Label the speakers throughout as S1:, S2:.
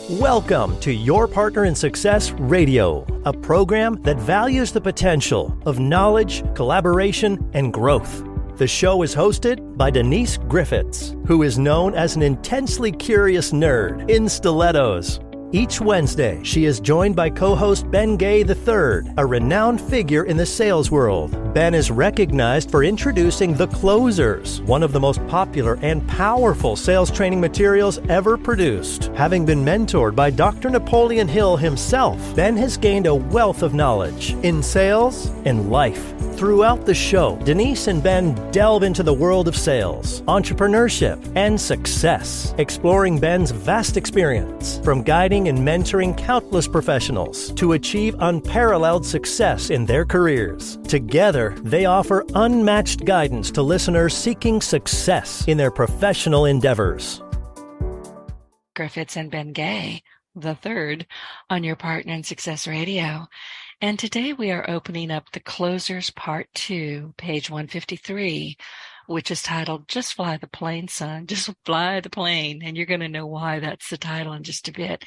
S1: Welcome to Your Partner in Success Radio, a program that values the potential of knowledge, collaboration, and growth. The show is hosted by Denise Griffitts, who is known as an intensely curious nerd in stilettos. Each Wednesday, she is joined by co-host Ben Gay III, a renowned figure in the sales world. Ben is recognized for introducing The Closers, one of the most popular and powerful sales training materials ever produced. Having been mentored by Dr. Napoleon Hill himself, Ben has gained a wealth of knowledge in sales and life. Throughout the show, Denise and Ben delve into the world of sales, entrepreneurship, and success, exploring Ben's vast experience from guiding and mentoring countless professionals to achieve unparalleled success in their careers. Together, they offer unmatched guidance to listeners seeking success in their professional endeavors.
S2: Griffitts and Ben Gay, the third, on Your Partner in Success Radio. And today we are opening up The Closers Part 2, page 153, which is titled, Just Fly the Plane, Son. Just fly the plane. And you're going to know why that's the title in just a bit.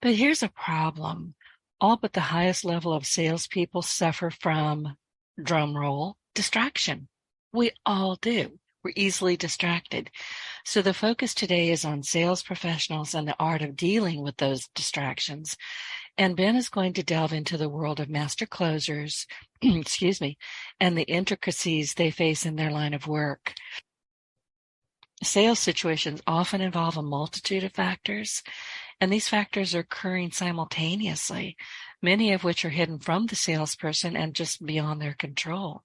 S2: But here's a problem. All but the highest level of salespeople suffer from, drum roll, distraction. We all do. We're easily distracted. So the focus today is on sales professionals and the art of dealing with those distractions. And Ben is going to delve into the world of master closers, and the intricacies they face in their line of work. Sales situations often involve a multitude of factors, and these factors are occurring simultaneously, many of which are hidden from the salesperson and just beyond their control.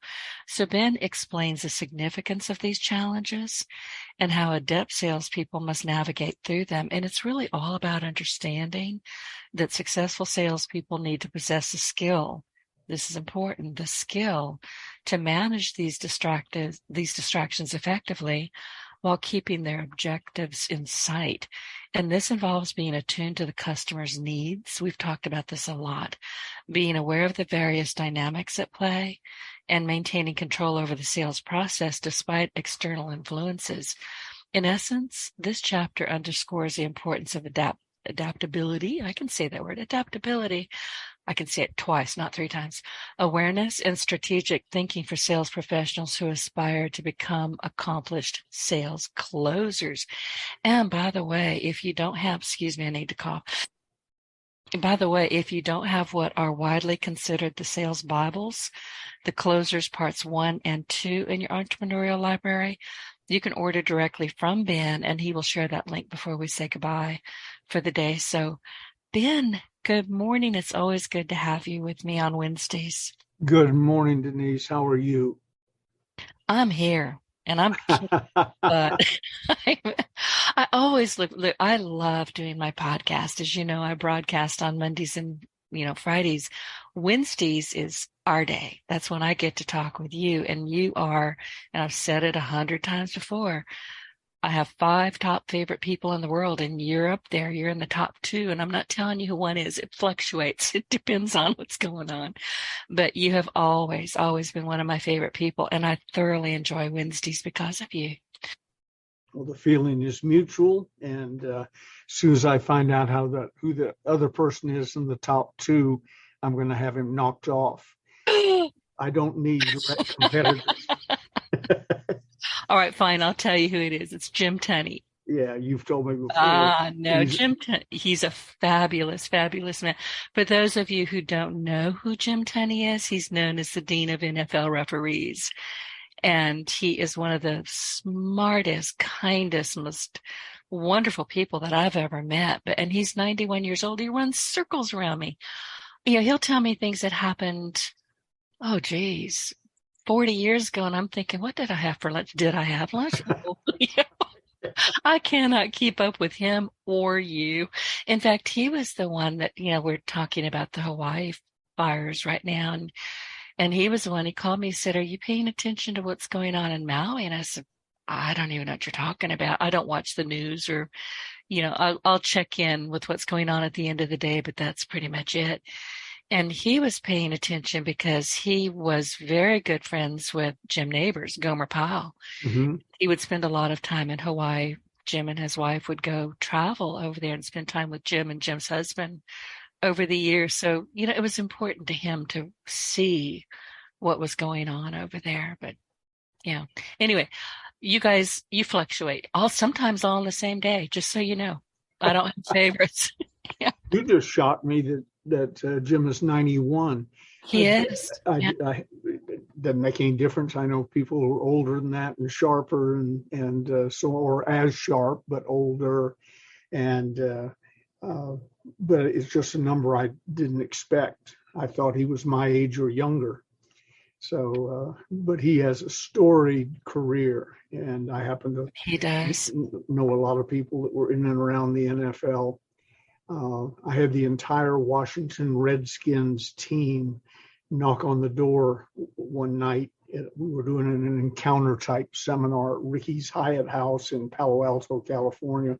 S2: So Ben explains the significance of these challenges and how adept salespeople must navigate through them. And it's really all about understanding that successful salespeople need to possess a skill. This is important, the skill to manage these distractions effectively while keeping their objectives in sight. And this involves being attuned to the customer's needs. We've talked about this a lot. Being aware of the various dynamics at play and maintaining control over the sales process despite external influences. In essence, this chapter underscores the importance of adaptability. I can say that word, adaptability. I can say it twice, not three times. Awareness and strategic thinking for sales professionals who aspire to become accomplished sales closers. And by the way, if you don't have, I need to cough. By the way, if you don't have what are widely considered the sales Bibles, the Closers Parts 1 and 2 in your entrepreneurial library, you can order directly from Ben, and he will share that link before we say goodbye for the day. So, Ben, good morning. It's always good to have you with me on Wednesdays.
S3: Good morning, Denise. How are you?
S2: I'm here, and I'm but I always look, I love doing my podcast. As you know, I broadcast on Mondays and Fridays. Wednesdays is our day. That's when I get to talk with you, and you are, and I've said it 100 times before, I have 5 top favorite people in the world, and you're up there. You're in the top 2, and I'm not telling you who one is. It fluctuates. It depends on what's going on. But you have always, always been one of my favorite people, and I thoroughly enjoy Wednesdays because of you.
S3: Well, the feeling is mutual, and as soon as I find out who the other person is in the top 2, I'm going to have him knocked off. I don't need direct competitors.
S2: All right, fine. I'll tell you who it is. It's Jim Tunney.
S3: Yeah, you've told me before.
S2: No, Jim Tunney, he's a fabulous, fabulous man. For those of you who don't know who Jim Tunney is, he's known as the Dean of NFL Referees. And he is one of the smartest, kindest, most wonderful people that I've ever met. And he's 91 years old. He runs circles around me. He'll tell me things that happened, 40 years ago, and I'm thinking, what did I have for lunch? Did I have lunch? I cannot keep up with him or you. In fact, he was the one that, we're talking about the Hawaii fires right now. And he was the one, he called me, said, are you paying attention to what's going on in Maui? And I said, I don't even know what you're talking about. I don't watch the news or, I'll check in with what's going on at the end of the day, but that's pretty much it. And he was paying attention because he was very good friends with Jim Neighbors, Gomer Pyle. Mm-hmm. He would spend a lot of time in Hawaii Jim and his wife would go travel over there and spend time with Jim and Jim's husband over the years. So, it was important to him to see what was going on over there. But yeah, anyway, you guys, you fluctuate sometimes all on the same day, just so you know. I don't have favorites. Yeah.
S3: You just shocked me that Jim is 91.
S2: He is.
S3: Yeah. It doesn't make any difference. I know people who are older than that and sharper and or as sharp, but older. And, but it's just a number I didn't expect. I thought he was my age or younger. So, but he has a storied career, and I happen to know a lot of people that were in and around the NFL. I had the entire Washington Redskins team knock on the door one night. We were doing an encounter type seminar at Ricky's Hyatt House in Palo Alto, California.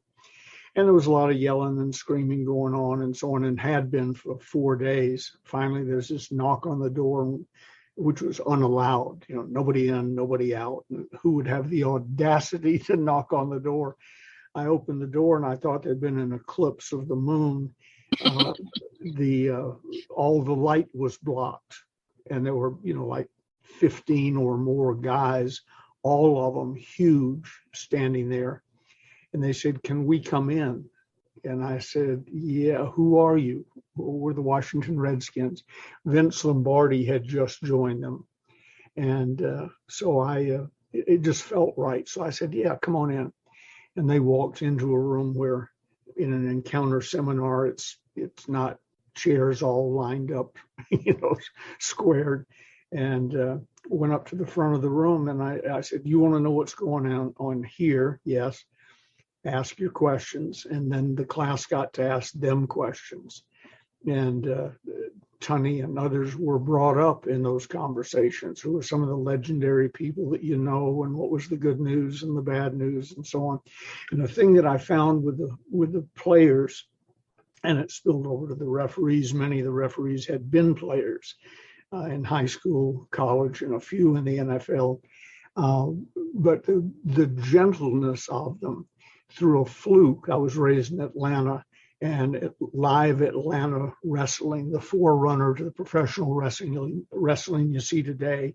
S3: And there was a lot of yelling and screaming going on and so on, and had been for 4 days. Finally, there's this knock on the door, which was unallowed. Nobody in, nobody out. Who would have the audacity to knock on the door? I opened the door and I thought there'd been an eclipse of the moon. All the light was blocked, and there were, like 15 or more guys, all of them huge, standing there. And they said, "Can we come in?" And I said, "Yeah, who are you?" "Well, we're the Washington Redskins." Vince Lombardi had just joined them. And so it just felt right. So I said, "Yeah, come on in." And they walked into a room where in an encounter seminar, it's not chairs all lined up, squared. And went up to the front of the room and I said, "You want to know what's going on here?" "Yes." "Ask your questions." And then the class got to ask them questions. And Tunney and others were brought up in those conversations, who were some of the legendary people that and what was the good news and the bad news and so on. And the thing that I found with the players, and it spilled over to the referees, many of the referees had been players in high school, college, and a few in the NFL, but the gentleness of them. Through a fluke, I was raised in Atlanta, and live Atlanta wrestling, the forerunner to the professional wrestling you see today,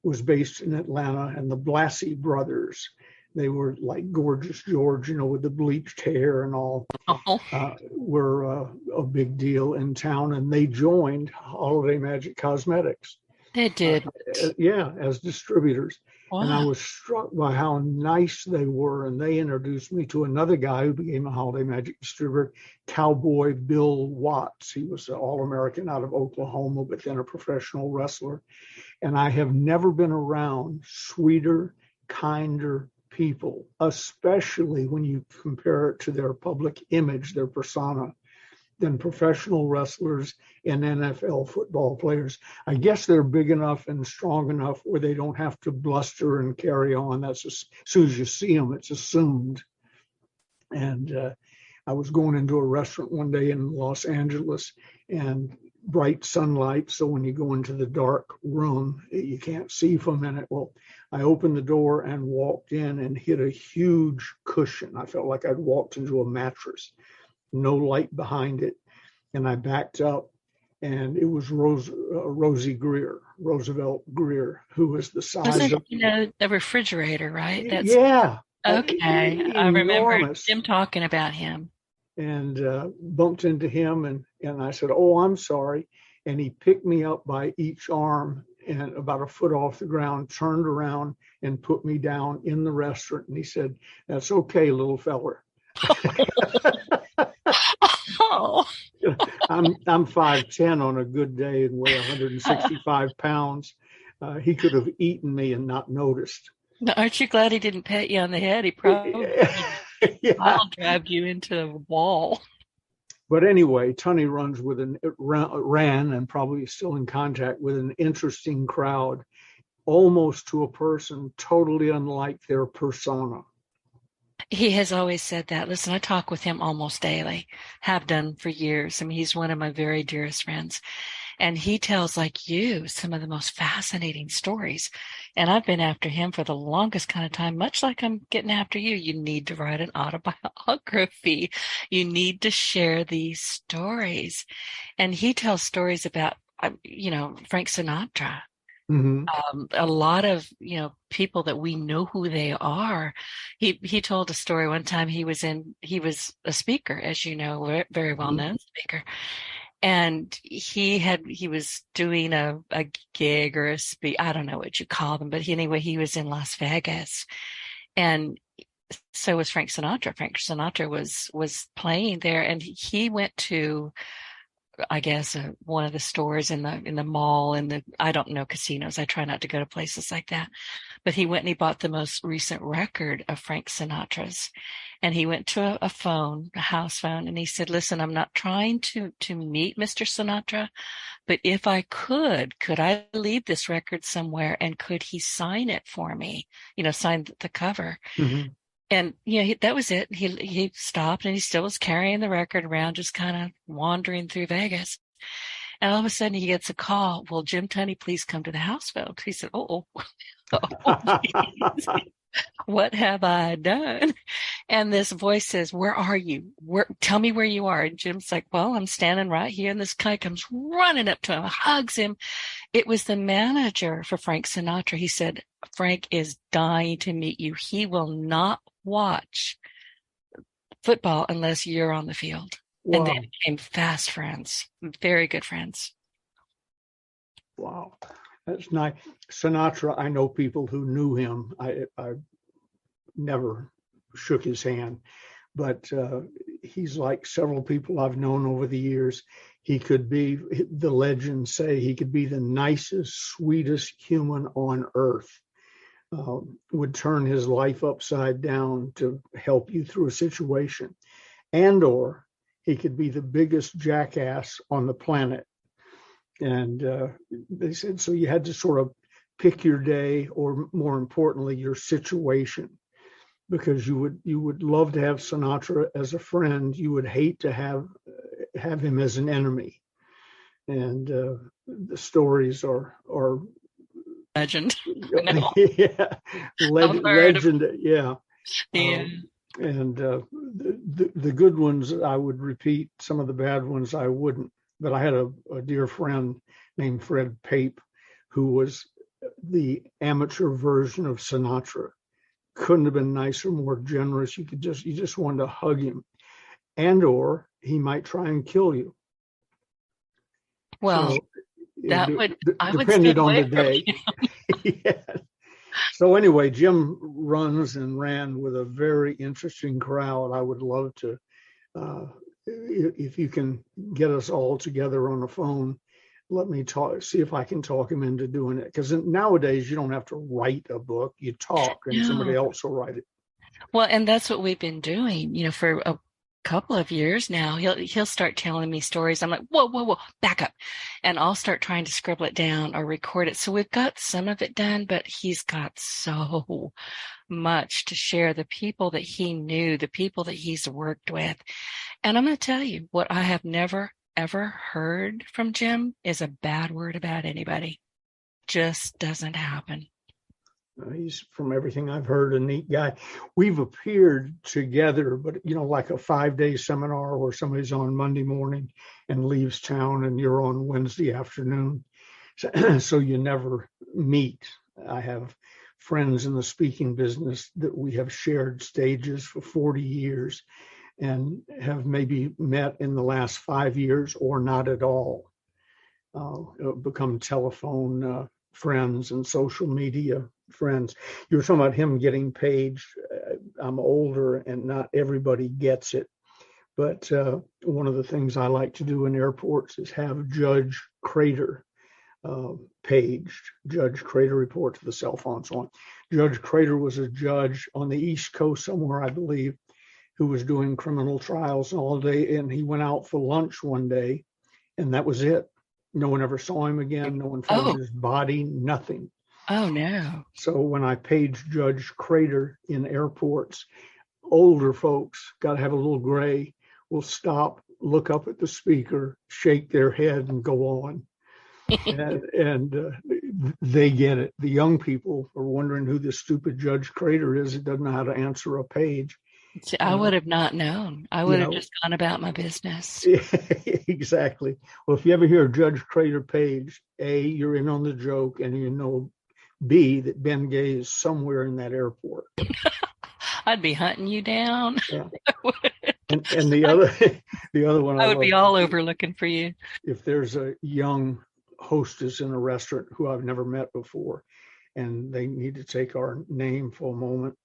S3: was based in Atlanta. And the Blassie brothers, they were like Gorgeous George, with the bleached hair and all, were a big deal in town. And they joined Holiday Magic Cosmetics.
S2: They did.
S3: As distributors.
S2: Wow.
S3: And I was struck by how nice they were. And they introduced me to another guy who became a Holiday Magic distributor, Cowboy Bill Watts. He was an All-American out of Oklahoma, but then a professional wrestler. And I have never been around sweeter, kinder people, especially when you compare it to their public image, their persona, than professional wrestlers and NFL football players. I guess they're big enough and strong enough where they don't have to bluster and carry on. That's as soon as you see them, it's assumed. And I was going into a restaurant one day in Los Angeles, and bright sunlight. So when you go into the dark room, you can't see for a minute. Well, I opened the door and walked in and hit a huge cushion. I felt like I'd walked into a mattress. No light behind it. And I backed up, and it was Roosevelt Greer, who was the size of
S2: the refrigerator, right?
S3: Yeah.
S2: Okay. I remember Jim talking about him.
S3: And bumped into him, and I said, "Oh, I'm sorry." And he picked me up by each arm and about a foot off the ground, turned around and put me down in the restaurant. And he said, "That's okay, little feller."
S2: Oh.
S3: I'm 5'10" on a good day and weigh 165 pounds. He could have eaten me and not noticed.
S2: Now, aren't you glad he didn't pat you on the head? He probably dragged you into a wall.
S3: But anyway, Tunney ran and probably is still in contact with an interesting crowd, almost to a person, totally unlike their persona.
S2: He has always said that. Listen, I talk with him almost daily, have done for years. I mean, he's one of my very dearest friends. And he tells, like you, some of the most fascinating stories. And I've been after him for the longest kind of time, much like I'm getting after you. You need to write an autobiography. You need to share these stories. And he tells stories about, Frank Sinatra.
S3: Mm-hmm.
S2: A lot of, people that we know who they are. He told a story one time. He was a speaker, as you know, very well known speaker. And he was doing a gig or a speak. I don't know what you call them, but anyway, he was in Las Vegas, and so was Frank Sinatra. Frank Sinatra was playing there, and he went to, I guess, one of the stores in the mall, I don't know, casinos. I try not to go to places like that. But he went and he bought the most recent record of Frank Sinatra's. And he went to a house phone, and he said, listen, I'm not trying to meet Mr. Sinatra, but if I could I leave this record somewhere, and could he sign it for me? Sign the cover.
S3: Mm-hmm.
S2: And, that was it. He stopped, and he still was carrying the record around, just kind of wandering through Vegas. And all of a sudden he gets a call. Will Jim Tunney please come to the house, folks? He said, oh, what have I done? And this voice says, where are you? Tell me where you are. And Jim's like, well, I'm standing right here. And this guy comes running up to him, hugs him. It was the manager for Frank Sinatra. He said, Frank is dying to meet you. He will not watch football unless you're on the field.
S3: Wow.
S2: And they became fast friends, very good friends.
S3: Wow. That's nice. Sinatra, I know people who knew him. I never shook his hand, but he's like several people I've known over the years. He could be, the legends say, he could be the nicest, sweetest human on earth. Would turn his life upside down to help you through a situation. Or he could be the biggest jackass on the planet. And they said, so you had to sort of pick your day, or more importantly, your situation, because you would love to have Sinatra as a friend. You would hate to have him as an enemy. And the stories are
S2: legend.
S3: Yeah, legend. Yeah.
S2: Yeah.
S3: And the good ones I would repeat. Some of the bad ones I wouldn't. But I had a dear friend named Fred Pape, who was the amateur version of Sinatra. Couldn't have been nicer, more generous. You just wanted to hug him, or he might try and kill you.
S2: Well,
S3: so
S2: I would
S3: depended on the day. Yeah. So anyway, Jim runs and ran with a very interesting crowd. I would love to, if you can get us all together on the phone, let me see if I can talk him into doing it. Because nowadays you don't have to write a book; you talk, and somebody else will write it.
S2: Well, and that's what we've been doing, for a couple of years now. He'll start telling me stories. I'm like, whoa, back up. And I'll start trying to scribble it down or record it. So we've got some of it done, but he's got so much to share. The people that he knew, the people that he's worked with. And I'm going to tell you, what I have never, ever heard from Jim is a bad word about anybody. Just doesn't happen.
S3: He's, from everything I've heard, a neat guy. We've appeared together, but like a 5-day seminar where somebody's on Monday morning and leaves town, and you're on Wednesday afternoon. So you never meet. I have friends in the speaking business that we have shared stages for 40 years and have maybe met in the last 5 years or not at all. Become telephone friends and social media friends. You were talking about him getting paged. I'm older and not everybody gets it. But one of the things I like to do in airports is have Judge Crater paged. Judge Crater report to the cell phone and so on. Judge Crater was a judge on the East Coast somewhere, I believe, who was doing criminal trials all day. And he went out for lunch one day, and that was it. No one ever saw him again. No one found his body, nothing.
S2: Oh, no.
S3: So when I page Judge Crater in airports, older folks, got to have a little gray, will stop, look up at the speaker, shake their head, and go on. and they get it. The young people are wondering who this stupid Judge Crater is. He doesn't know how to answer a page.
S2: See, I would have not known. I would have just gone about my business.
S3: Exactly. Well, if you ever hear Judge Crater Page, A, you're in on the joke, and you know, B, that Ben Gay is somewhere in that airport.
S2: I'd be hunting you down.
S3: Yeah. And the other one,
S2: I would be all over looking for you.
S3: If there's a young hostess in a restaurant who I've never met before, and they need to take our name for a moment,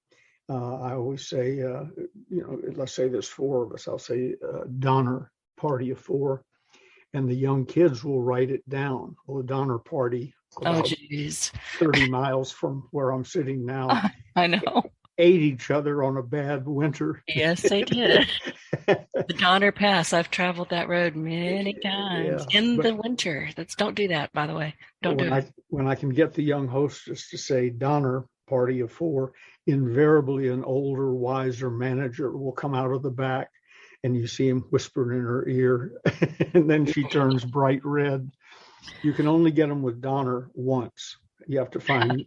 S3: I always say, let's say there's four of us. I'll say Donner Party of Four, and the young kids will write it down. Well, the Donner Party.
S2: Oh, geez.
S3: 30 miles from where I'm sitting now.
S2: I know.
S3: Ate each other on a bad winter.
S2: Yes, they did. The Donner Pass. I've traveled that road many times in the winter. Don't do that, by the way. Don't do it.
S3: When I can get the young hostess to say Donner Party of Four, invariably an older, wiser manager will come out of the back, and you see him whispering in her ear, and then she turns bright red. You can only get them with Donner once. You have to find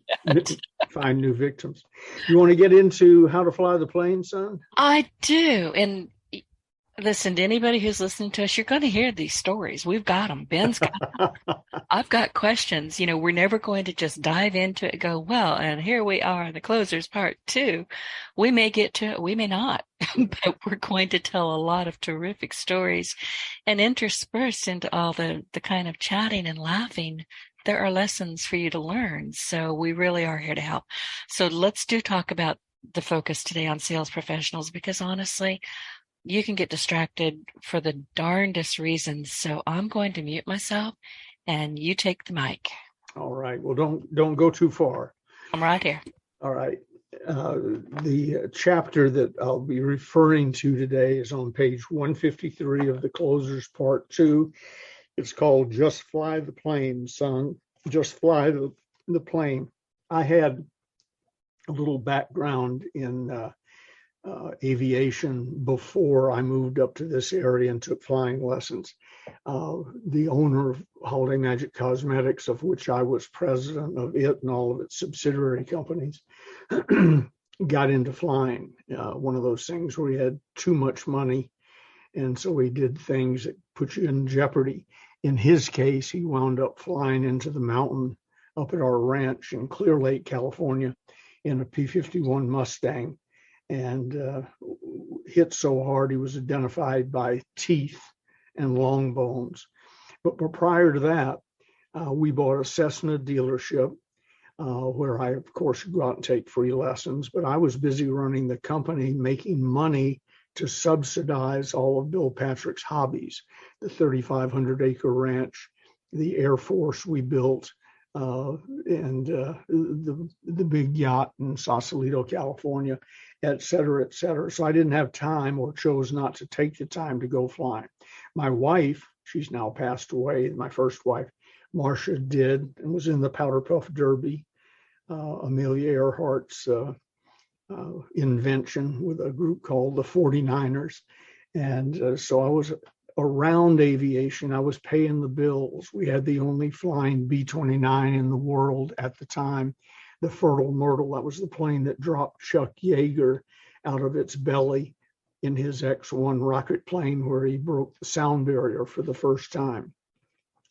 S3: new victims. You want to get into how to fly the plane, son?
S2: I do. And listen, to anybody who's listening to us, you're going to hear these stories. We've got them. Ben's got them. I've got questions. We're never going to just dive into it and go, well, and here we are, the closers part 2. We may get to it, we may not, but we're going to tell a lot of terrific stories. And interspersed into all the kind of chatting and laughing, there are lessons for you to learn. So we really are here to help. So let's talk about the focus today on sales professionals, because honestly, you can get distracted for the darndest reasons. So I'm going to mute myself and you take the mic.
S3: All right. Well, don't go too far.
S2: I'm right here.
S3: All right. The chapter that I'll be referring to today is on page 153 of the Closers Part 2. It's called Just Fly the Plane, son. Just fly the plane. I had a little background in aviation before I moved up to this area and took flying lessons. The owner of Holiday Magic Cosmetics, of which I was president of it and all of its subsidiary companies, got into flying. One of those things where he had too much money, and so he did things that put you in jeopardy. In his case, he wound up flying into the mountain up at our ranch in Clear Lake, California, in a P-51 Mustang, and hit so hard he was identified by teeth and long bones. But prior to that, we bought a Cessna dealership where I, of course, go out and take free lessons. But I was busy running the company, making money to subsidize all of Bill Patrick's hobbies, the 3,500-acre ranch, the Air Force we built, and the big yacht in Sausalito, California, et cetera, et cetera. So I didn't have time, or chose not to take the time to go flying. My wife, she's now passed away, my first wife, Marcia, did, and was in the Powder Puff Derby, Amelia Earhart's invention with a group called the 49ers. And so I was around aviation. I was paying the bills. We had the only flying B-29 in the world at the time, the Fertile Myrtle. That was the plane that dropped Chuck Yeager out of its belly in his X-1 rocket plane, where he broke the sound barrier for the first time.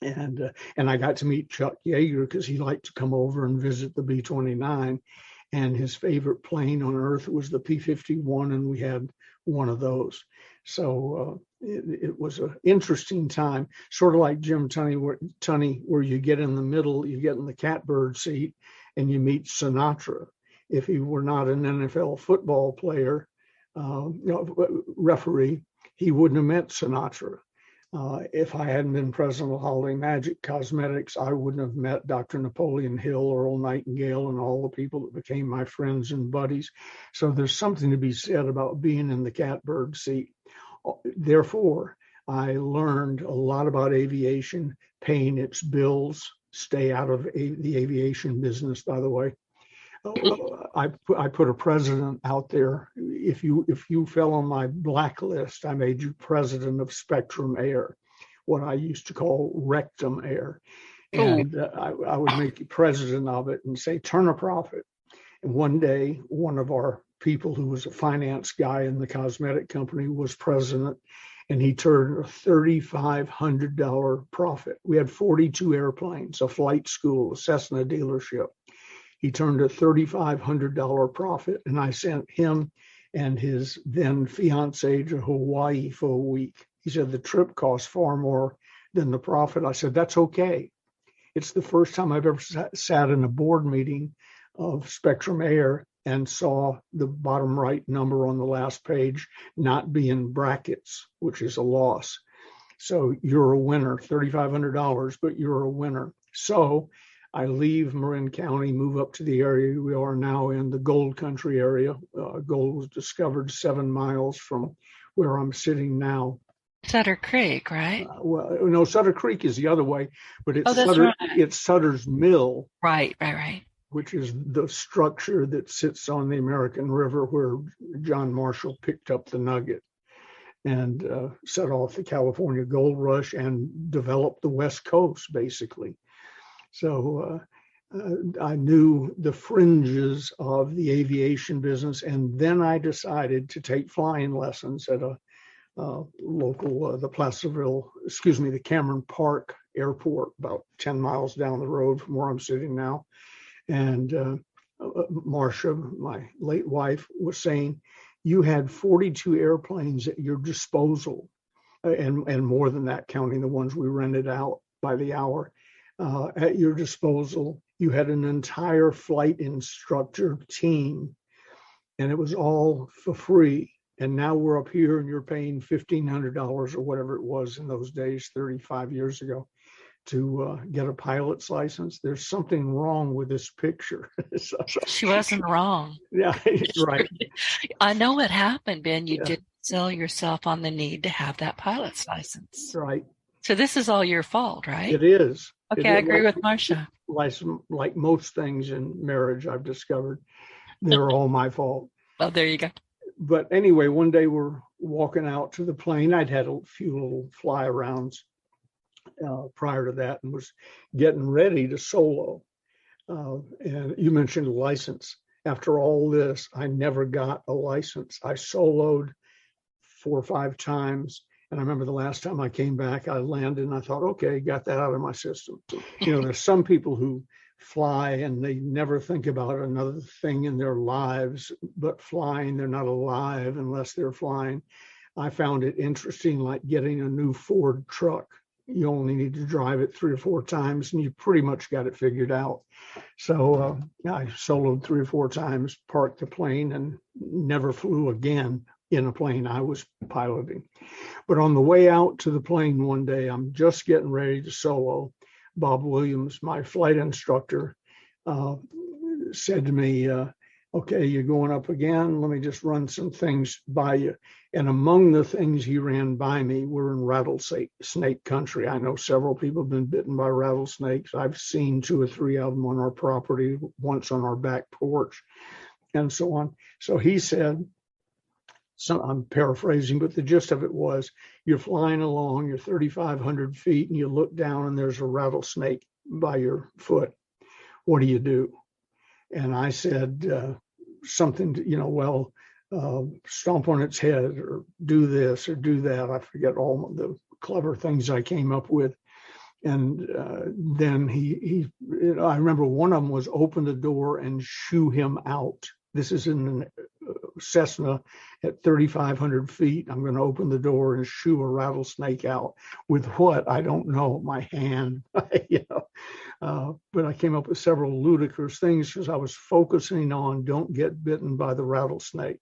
S3: And I got to meet Chuck Yeager because he liked to come over and visit the B-29. And his favorite plane on earth was the P-51, and we had one of those. So it was an interesting time, sort of like Jim Tunney, where you get in the middle, you get in the catbird seat, and you meet Sinatra. If he were not an NFL football player, referee, he wouldn't have met Sinatra. If I hadn't been president of Holiday Magic Cosmetics, I wouldn't have met Dr. Napoleon Hill, Earl Nightingale, and all the people that became my friends and buddies. So there's something to be said about being in the catbird seat. Therefore, I learned a lot about aviation, paying its bills, stay out of the aviation business, by the way. I put a president out there. If you fell on my blacklist, I made you president of Spectrum Air, what I used to call Rectum Air.
S2: Ooh.
S3: And I would make you president of it and say, turn a profit. And one day, one of our people who was a finance guy in the cosmetic company was president, and he turned a $3,500 profit. We had 42 airplanes, a flight school, a Cessna dealership. He turned a $3,500 profit, and I sent him and his then fiance to Hawaii for a week. He said the trip cost far more than the profit. I said, that's okay. It's the first time I've ever sat in a board meeting of Spectrum Air and saw the bottom right number on the last page not be in brackets, which is a loss. So you're a winner, $3,500, but you're a winner. So I leave Marin County, move up to the area we are now in, the gold country area. Gold was discovered 7 miles from where I'm sitting now.
S2: Sutter Creek, right?
S3: Well, no, Sutter Creek is the other way, but it's
S2: right.
S3: It's Sutter's Mill.
S2: Right.
S3: Which is the structure that sits on the American River where John Marshall picked up the nugget and set off the California gold rush and developed the West Coast, basically. So I knew the fringes of the aviation business, and then I decided to take flying lessons at a local, the Cameron Park Airport, about 10 miles down the road from where I'm sitting now. And Marcia, my late wife, was saying, you had 42 airplanes at your disposal, and more than that, counting the ones we rented out by the hour. At your disposal, you had an entire flight instructor team, and it was all for free. And now we're up here and you're paying $1,500 or whatever it was in those days, 35 years ago, to get a pilot's license. There's something wrong with this picture.
S2: She wasn't wrong.
S3: Yeah, right.
S2: I know what happened, Ben. You didn't sell yourself on the need to have that pilot's license.
S3: Right.
S2: So this is all your fault, right?
S3: It is.
S2: Okay, I agree with Marcia.
S3: Like most things in marriage, I've discovered, they're all my fault.
S2: Well, there you go.
S3: But anyway, one day we're walking out to the plane. I'd had a few little fly arounds prior to that and was getting ready to solo. And you mentioned a license. After all this, I never got a license. I soloed 4 or 5 times. And I remember the last time I came back, I landed and I thought, okay, got that out of my system. You know, there's some people who fly and they never think about another thing in their lives but flying. They're not alive unless they're flying. I found it interesting, like getting a new Ford truck. You only need to drive it 3 or 4 times and you pretty much got it figured out. So I soloed 3 or 4 times, parked the plane, and never flew again in a plane I was piloting. But on the way out to the plane one day, I'm just getting ready to solo. Bob Williams, my flight instructor, said to me, okay, you're going up again. Let me just run some things by you. And among the things he ran by me were in rattlesnake country. I know several people have been bitten by rattlesnakes. I've seen 2 or 3 of them on our property, once on our back porch, and so on. So he said, I'm paraphrasing, but the gist of it was, you're flying along, you're 3,500 feet, and you look down and there's a rattlesnake by your foot. What do you do? And I said something, stomp on its head or do this or do that. I forget all the clever things I came up with. And then I remember one of them was open the door and shoo him out. This is in a Cessna at 3,500 feet. I'm going to open the door and shoo a rattlesnake out with what? I don't know, my hand. But I came up with several ludicrous things because I was focusing on don't get bitten by the rattlesnake.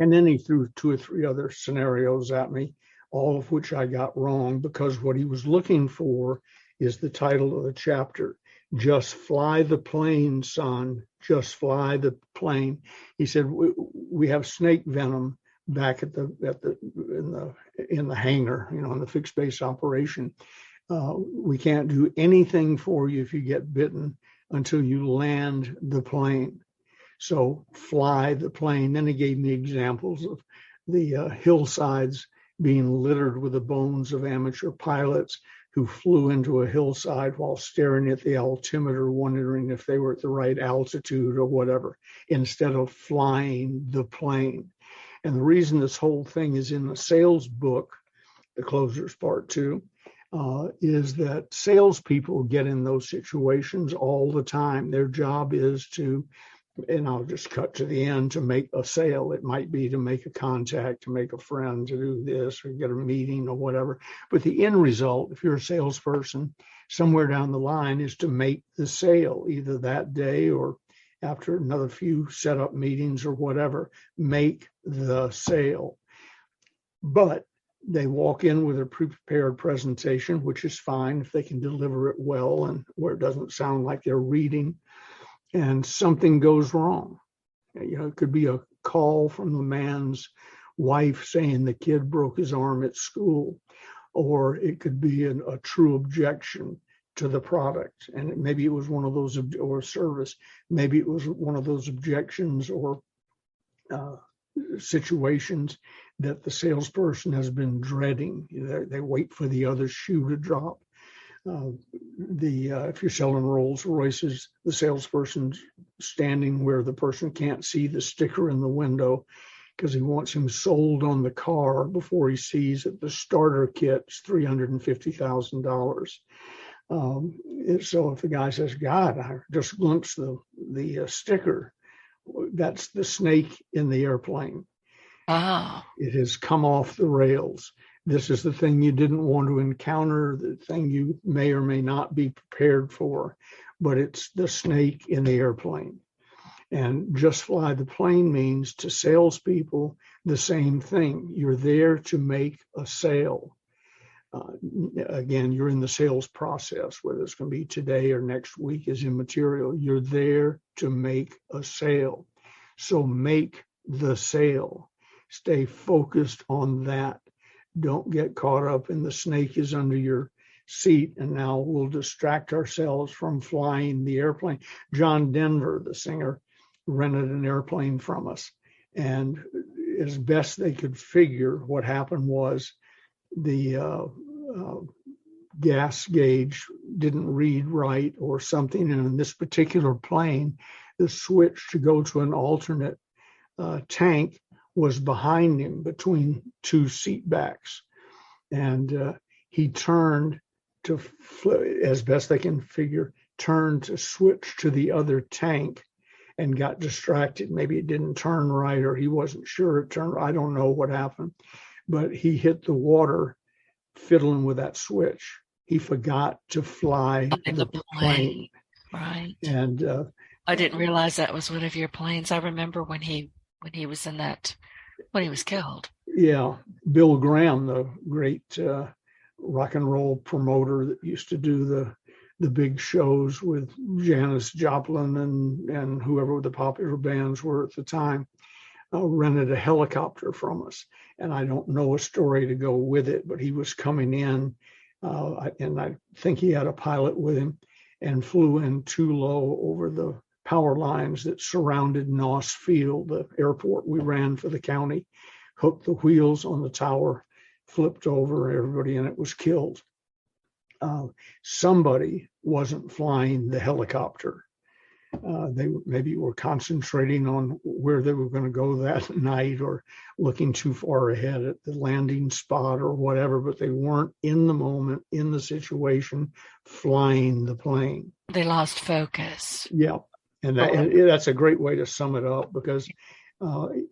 S3: And then he threw 2 or 3 other scenarios at me, all of which I got wrong, because what he was looking for is the title of the chapter. Just fly the plane, son. Just fly the plane. He said, we have snake venom back in the hangar, in the fixed base operation. We can't do anything for you if you get bitten until you land the plane. So fly the plane. Then he gave me examples of the hillsides being littered with the bones of amateur pilots who flew into a hillside while staring at the altimeter, wondering if they were at the right altitude or whatever, instead of flying the plane. And the reason this whole thing is in the sales book, The Closers Part 2, is that salespeople get in those situations all the time. Their job is to, and I'll just cut to the end, to make a sale. It might be to make a contact, to make a friend, to do this, or get a meeting or whatever. But the end result, if you're a salesperson, somewhere down the line is to make the sale, either that day or after another few setup meetings or whatever, make the sale. But they walk in with a prepared presentation, which is fine if they can deliver it well and where it doesn't sound like they're reading, and something goes wrong. It could be a call from the man's wife saying the kid broke his arm at school, or it could be a true objection to the product. And maybe it was one of those, or service, maybe it was one of those objections or situations that the salesperson has been dreading. They wait for the other shoe to drop. If you're selling Rolls Royces, the salesperson's standing where the person can't see the sticker in the window because he wants him sold on the car before he sees that the starter kit's $350,000. So if the guy says, God, I just glimpsed the sticker, that's the snake in the airplane.
S2: Oh.
S3: It has come off the rails. This is the thing you didn't want to encounter, the thing you may or may not be prepared for, but it's the snake in the airplane. And just fly the plane means to salespeople the same thing. You're there to make a sale. Again, you're in the sales process, whether it's going to be today or next week is immaterial. You're there to make a sale. So make the sale. Stay focused on that. Don't get caught up in the snake is under your seat and now we'll distract ourselves from flying the airplane. John Denver, the singer, rented an airplane from us. And as best they could figure, what happened was the gas gauge didn't read right or something. And in this particular plane, the switch to go to an alternate tank was behind him between two seat backs. And he turned to, as best they can figure, turned to switch to the other tank and got distracted. Maybe it didn't turn right or he wasn't sure it turned. I don't know what happened, but he hit the water fiddling with that switch. He forgot to fly the plane.
S2: Right.
S3: And
S2: I didn't realize that was one of your planes. I remember when he was in that, when he was killed.
S3: Yeah. Bill Graham, the great rock and roll promoter that used to do the big shows with Janis Joplin and whoever the popular bands were at the time, rented a helicopter from us. And I don't know a story to go with it, but he was coming in, and I think he had a pilot with him, and flew in too low over the power lines that surrounded Noss Field, the airport we ran for the county, hooked the wheels on the tower, flipped over, everybody in it was killed. Somebody wasn't flying the helicopter. They maybe were concentrating on where they were going to go that night or looking too far ahead at the landing spot or whatever, but they weren't in the moment, in the situation, flying the plane.
S2: They lost focus.
S3: Yeah. And that's a great way to sum it up, because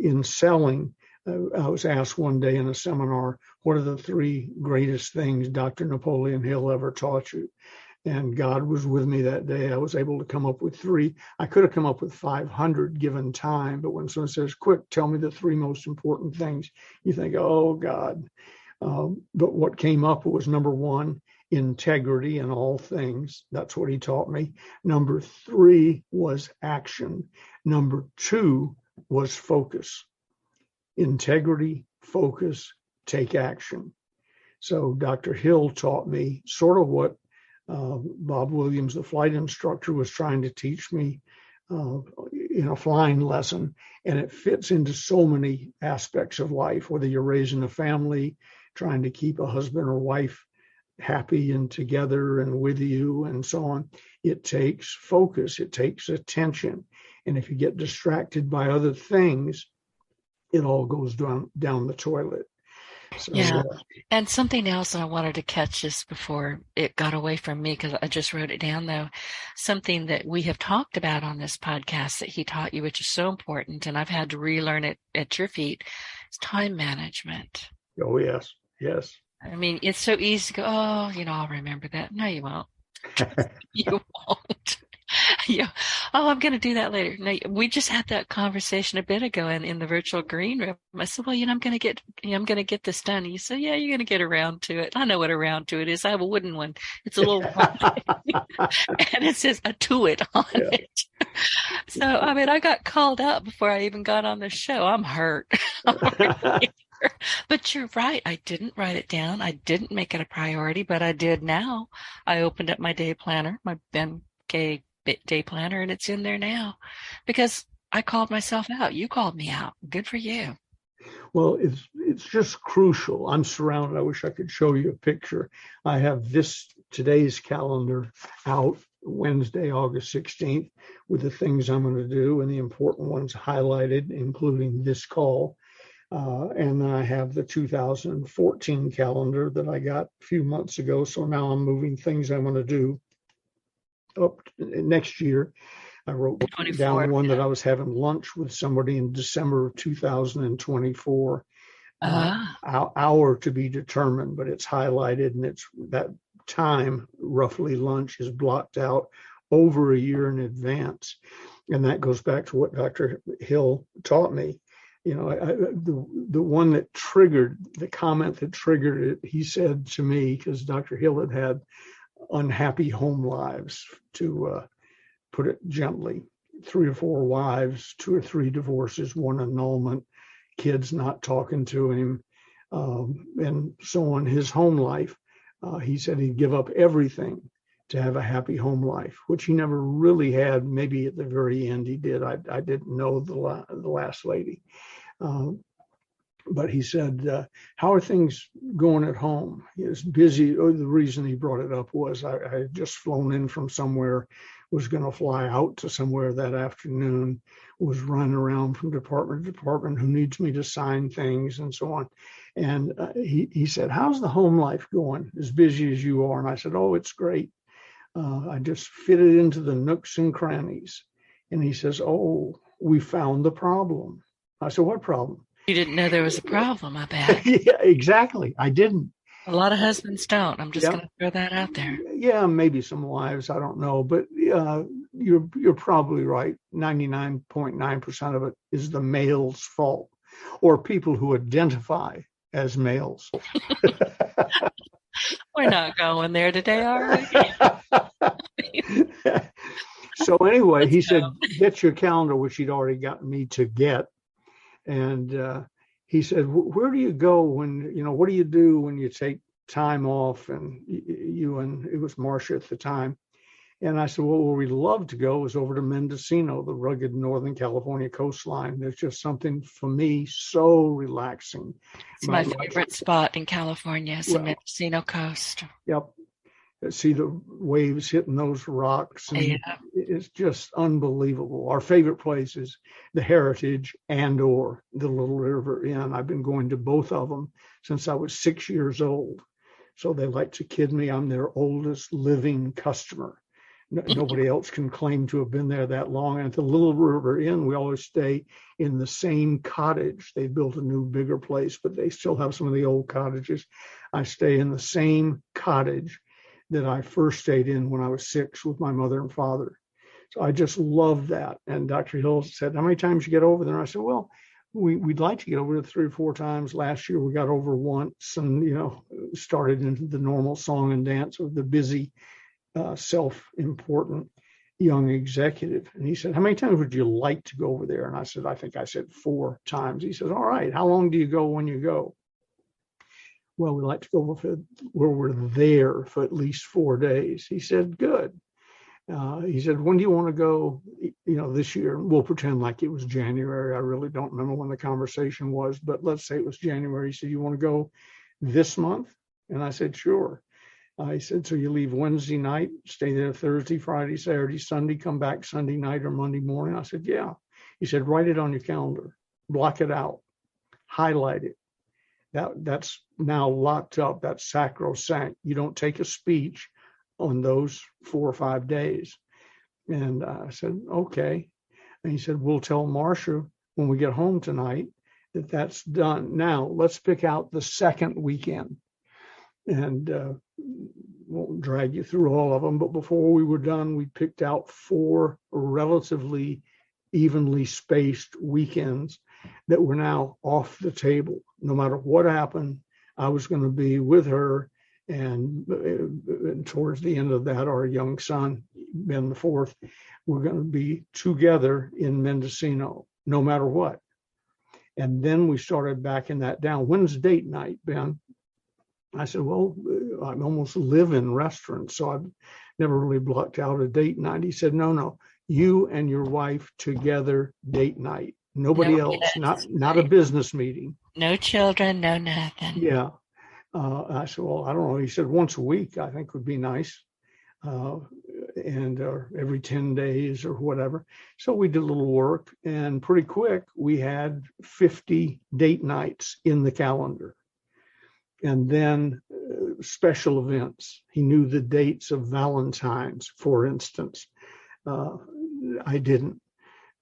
S3: in selling, I was asked one day in a seminar, what are the three greatest things Dr. Napoleon Hill ever taught you? And God was with me that day. I was able to come up with three. I could have come up with 500 given time, but when someone says, quick, tell me the three most important things, you think, oh, God. But what came up was, number one, integrity in all things. That's what he taught me. Number three was action. Number two was focus. Integrity, focus, take action. So Dr. Hill taught me sort of what Bob Williams, the flight instructor, was trying to teach me in a flying lesson. And it fits into so many aspects of life, whether you're raising a family, trying to keep a husband or wife happy and together and with you and so on. It takes focus. It takes attention. And if you get distracted by other things, it all goes down the toilet. So,
S2: Yeah. And something else I wanted to catch just before it got away from me, because I just wrote it down though, something that we have talked about on this podcast that he taught you, which is so important, and I've had to relearn it at your feet, is time management.
S3: Oh, yes. Yes.
S2: I mean, it's so easy to go, oh, I'll remember that. No, you won't. You won't. Oh, I'm going to do that later. No, we just had that conversation a bit ago in the virtual green room. I said, well, I'm going to get this done. And you said, yeah, you're going to get around to it. I know what around to it is. I have a wooden one. It's a little and it says a to it on it. So, I mean, I got called out before I even got on the show. I'm hurt. But you're right. I didn't write it down. I didn't make it a priority, but I did now. I opened up my day planner, my Ben K day planner, and it's in there now because I called myself out. You called me out. Good for you.
S3: Well, it's just crucial. I'm surrounded. I wish I could show you a picture. I have today's calendar out, Wednesday, August 16th, with the things I'm going to do and the important ones highlighted, including this call. And then I have the 2014 calendar that I got a few months ago. So now I'm moving things I want to do up next year. I wrote down one that I was having lunch with somebody in December of 2024. Hour to be determined, but it's highlighted, and it's that time, roughly lunch, is blocked out over a year in advance. And that goes back to what Dr. Hill taught me. The one that triggered the comment that triggered it, he said to me, because Dr. Hill had unhappy home lives, to put it gently, 3 or 4 wives, 2 or 3 divorces, 1 annulment, kids not talking to him, and so on. His home life, he said he'd give up everything to have a happy home life, which he never really had. Maybe at the very end he did. I didn't know the last lady. But he said, how are things going at home? He was busy. The reason he brought it up was I had just flown in from somewhere, was going to fly out to somewhere that afternoon, was running around from department to department, who needs me to sign things and so on. And he said, how's the home life going, as busy as you are? And I said, oh, it's great. I just fit it into the nooks and crannies. And he says, oh, we found the problem. I said, what problem?
S2: You didn't know there was a problem, I bet.
S3: Yeah, exactly. I didn't.
S2: A lot of husbands don't. I'm just going to throw that out there.
S3: Yeah, maybe some wives, I don't know. But you're probably right. 99.9% of it is the male's fault, or people who identify as males.
S2: We're not going there today, are we?
S3: So anyway, he said, get your calendar, which he'd already gotten me to get. And he said, where do you go when, what do you do when you take time off? And it was Marcia at the time. And I said, well, where we'd love to go is over to Mendocino, the rugged Northern California coastline. There's just something for me so relaxing.
S2: It's my favorite spot in California, is the Mendocino coast.
S3: Yep. See the waves hitting those rocks. And it's just unbelievable. Our favorite place is the Heritage or the Little River Inn. I've been going to both of them since I was 6 years old. So they like to kid me I'm their oldest living customer. Nobody else can claim to have been there that long. And at the Little River Inn, we always stay in the same cottage. They built a new, bigger place, but they still have some of the old cottages. I stay in the same cottage that I first stayed in when I was 6 with my mother and father. So I just love that. And Dr. Hill said, how many times you get over there? And I said, well, we'd like to get over there 3 or 4 times. Last year we got over once and, started into the normal song and dance of the busy, self-important young executive. And he said, how many times would you like to go over there? And I said, I think I said 4 times. He says, all right, how long do you go when you go? Well, we like to go where we're there for at least 4 days. He said, good. He said, when do you want to go, this year? We'll pretend like it was January. I really don't remember when the conversation was, but let's say it was January. He said, you want to go this month? And I said, sure. I said, so you leave Wednesday night, stay there Thursday, Friday, Saturday, Sunday, come back Sunday night or Monday morning? I said, yeah. He said, write it on your calendar, block it out, highlight it. That's now locked up. That's sacrosanct. You don't take a speech on those 4 or 5 days. And I said, okay. And he said, we'll tell Marcia when we get home tonight that that's done. Now let's pick out the second weekend. And won't drag you through all of them, but before we were done, we picked out 4 relatively evenly spaced weekends that were now off the table. No matter what happened, I was going to be with her. And towards the end of that, our young son, Ben the fourth, we're going to be together in Mendocino, no matter what. And then we started backing that down. When's date night, Ben? I said, well, I almost live in restaurants, so I've never really blocked out a date night. He said, no, you and your wife together, date night. Nobody else, not a business meeting.
S2: No children, no nothing.
S3: Yeah. I said, well, I don't know. He said, once a week, I think would be nice. And every 10 days or whatever. So we did a little work, and pretty quick, we had 50 date nights in the calendar. And then special events. He knew the dates of Valentine's, for instance. I didn't.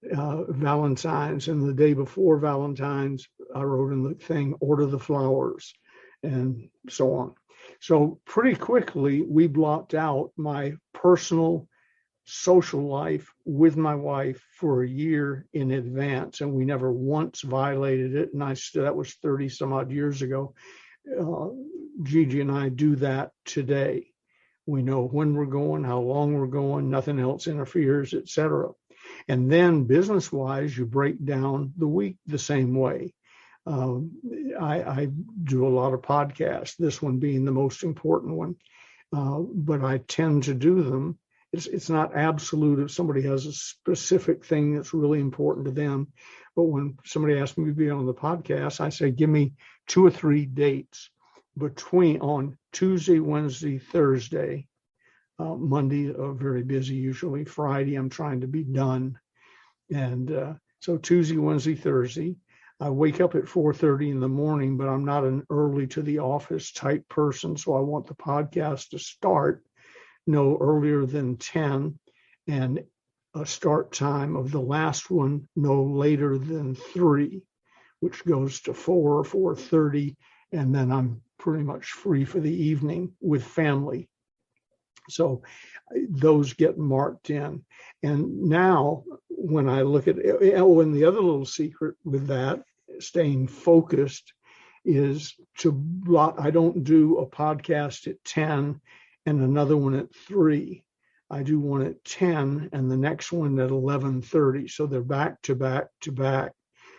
S3: Valentine's, and the day before Valentine's, I wrote in the thing, order the flowers, and so on. So pretty quickly, we blocked out my personal social life with my wife for a year in advance, and we never once violated it. And that was 30 some odd years ago. Gigi and I do that today. We know when we're going, how long we're going, nothing else interferes, etc. And then business-wise, you break down the week the same way. I do a lot of podcasts, this one being the most important one, but I tend to do them. It's not absolute if somebody has a specific thing that's really important to them. But when somebody asks me to be on the podcast, I say, give me 2 or 3 dates on Tuesday, Wednesday, Thursday. Monday, very busy usually. Friday, I'm trying to be done. And so Tuesday, Wednesday, Thursday. I wake up at 4:30 in the morning, but I'm not an early to the office type person. So I want the podcast to start no earlier than 10, and a start time of the last one no later than 3, which goes to 4 or 4:30. And then I'm pretty much free for the evening with family. So those get marked in. And now when I look at it, and the other little secret with that, staying focused, is I don't do a podcast at 10 and another one at 3. I do one at 10 and the next one at 11:30. So they're back to back to back.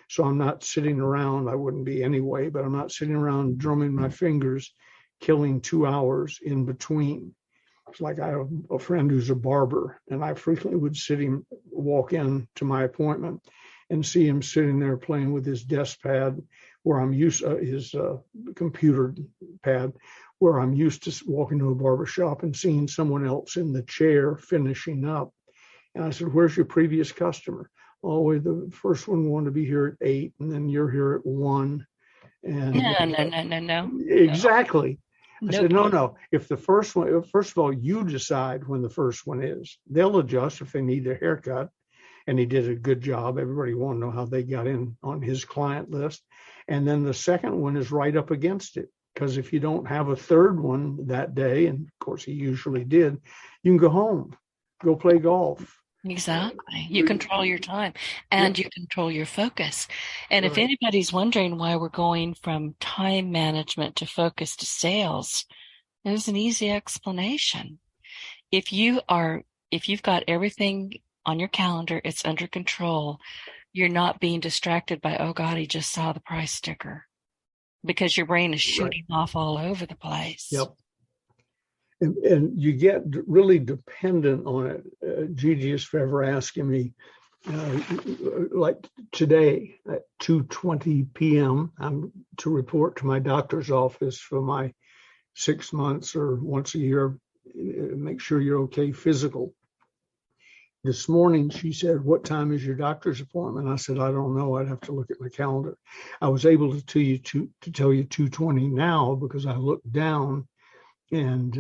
S3: So I'm not sitting around, I wouldn't be anyway, but I'm not sitting around drumming my fingers, killing 2 hours in between. It's like I have a friend who's a barber, and I frequently would walk in to my appointment and see him sitting there playing with his desk pad, where I'm used his computer pad, where I'm used to walking to a barber shop and seeing someone else in the chair finishing up. And I said, where's your previous customer? Oh, the first one wanted to be here at 8, and then you're here at 1. And
S2: No.
S3: Exactly.
S2: No.
S3: I said, no. If the first one, first of all, you decide when the first one is. They'll adjust if they need a haircut. And he did a good job. Everybody wanted to know how they got in on his client list. And then the second one is right up against it. Because if you don't have a third one that day, and of course he usually did, you can go home, go play golf.
S2: Exactly. You control your time, and you control your focus. And if anybody's wondering why we're going from time management to focus to sales, there's an easy explanation. If you've got everything on your calendar, it's under control, you're not being distracted by, oh God, he just saw the price sticker, because your brain is shooting off all over the place.
S3: Yep. And you get really dependent on it. Gigi is forever asking me, like today at 2:20 p.m., I'm to report to my doctor's office for my 6 months or once a year, make sure you're okay physical. This morning, she said, "What time is your doctor's appointment?" I said, "I don't know. I'd have to look at my calendar." I was able to tell you 2:20 now because I looked down and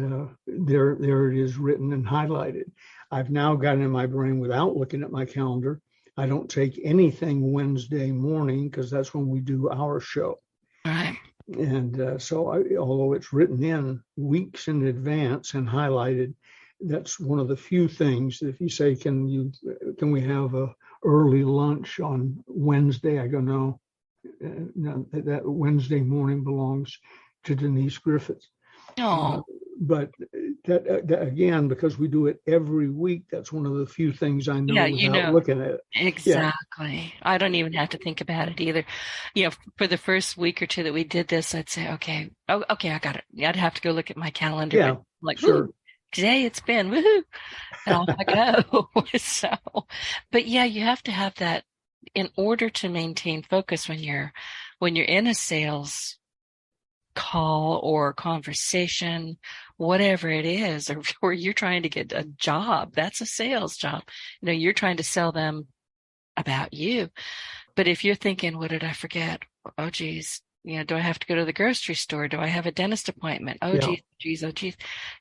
S3: there it is written and highlighted. I've now gotten in my brain without looking at my calendar. I don't take anything Wednesday morning because that's when we do our show.
S2: All right.
S3: And although it's written in weeks in advance and highlighted, that's one of the few things that if you say, can we have a early lunch on Wednesday? I go, no, that Wednesday morning belongs to Denise Griffitts.
S2: Oh.
S3: But that again, because we do it every week, that's one of the few things I know without looking at it.
S2: Exactly. Yeah. I don't even have to think about it either. For the first week or two that we did this, I'd say, okay, I got it. I'd have to go look at my calendar.
S3: Yeah,
S2: like,
S3: sure.
S2: Today it's been, woohoo, and off I go. But yeah, you have to have that in order to maintain focus when you're in a sales call or conversation, whatever it is, or you're trying to get a job. That's a sales job. You're trying to sell them about you. But if you're thinking, what did I forget? Oh, geez. Do I have to go to the grocery store? Do I have a dentist appointment? Oh, geez.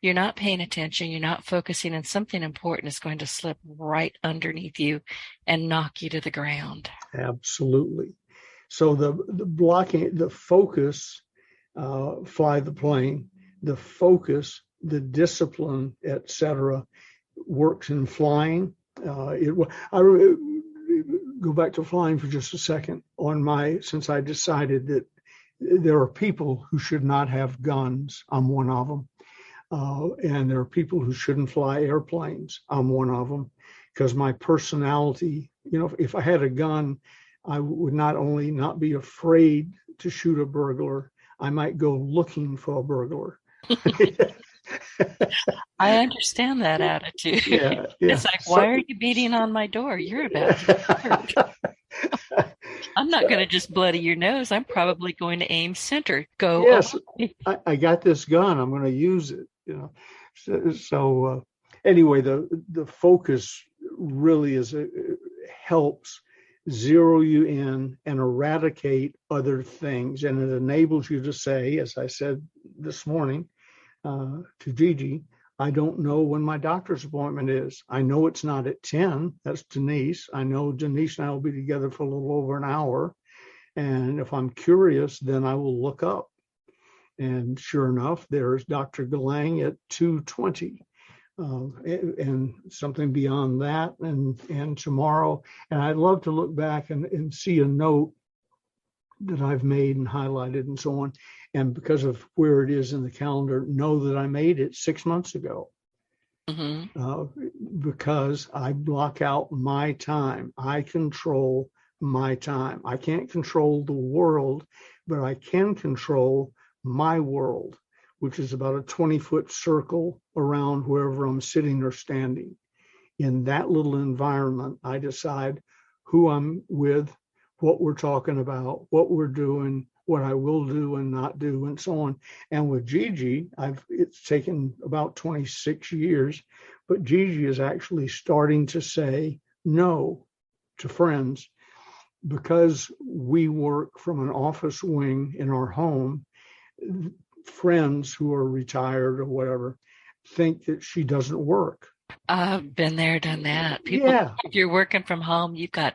S2: You're not paying attention. You're not focusing, and something important is going to slip right underneath you and knock you to the ground.
S3: Absolutely. So the blocking, the focus, fly the plane, the focus, the discipline, etc., works in flying. I go back to flying for just a second. Since I decided that there are people who should not have guns. I'm one of them. And there are people who shouldn't fly airplanes. I'm one of them. Because my personality, if I had a gun, I would not only not be afraid to shoot a burglar, I might go looking for a burglar.
S2: I understand that attitude.
S3: Yeah.
S2: It's like, why are you beating on my door? You're about to get hurt. I'm not going to just bloody your nose. I'm probably going to aim center. Go.
S3: Yes, I got this gun. I'm going to use it. So anyway, the focus really helps zero you in and eradicate other things, and it enables you to say, as I said this morning to Gigi, I don't know when my doctor's appointment is. I know it's not at 10. That's Denise. I know Denise and I will be together for a little over an hour. And if I'm curious, then I will look up. And sure enough, there's Dr. Galang at 2:20. And something beyond that and tomorrow. And I'd love to look back and see a note that I've made and highlighted and so on. And because of where it is in the calendar, know that I made it 6 months ago. Mm-hmm. Because I block out my time. I control my time. I can't control the world, but I can control my world, which is about a 20-foot circle around wherever I'm sitting or standing. In that little environment, I decide who I'm with, what we're talking about, what we're doing, what I will do and not do, and so on. And with Gigi, it's taken about 26 years, but Gigi is actually starting to say no to friends because we work from an office wing in our home. Friends who are retired or whatever think that she doesn't work.
S2: I've been there, done that. People, if you're working from home, you've got,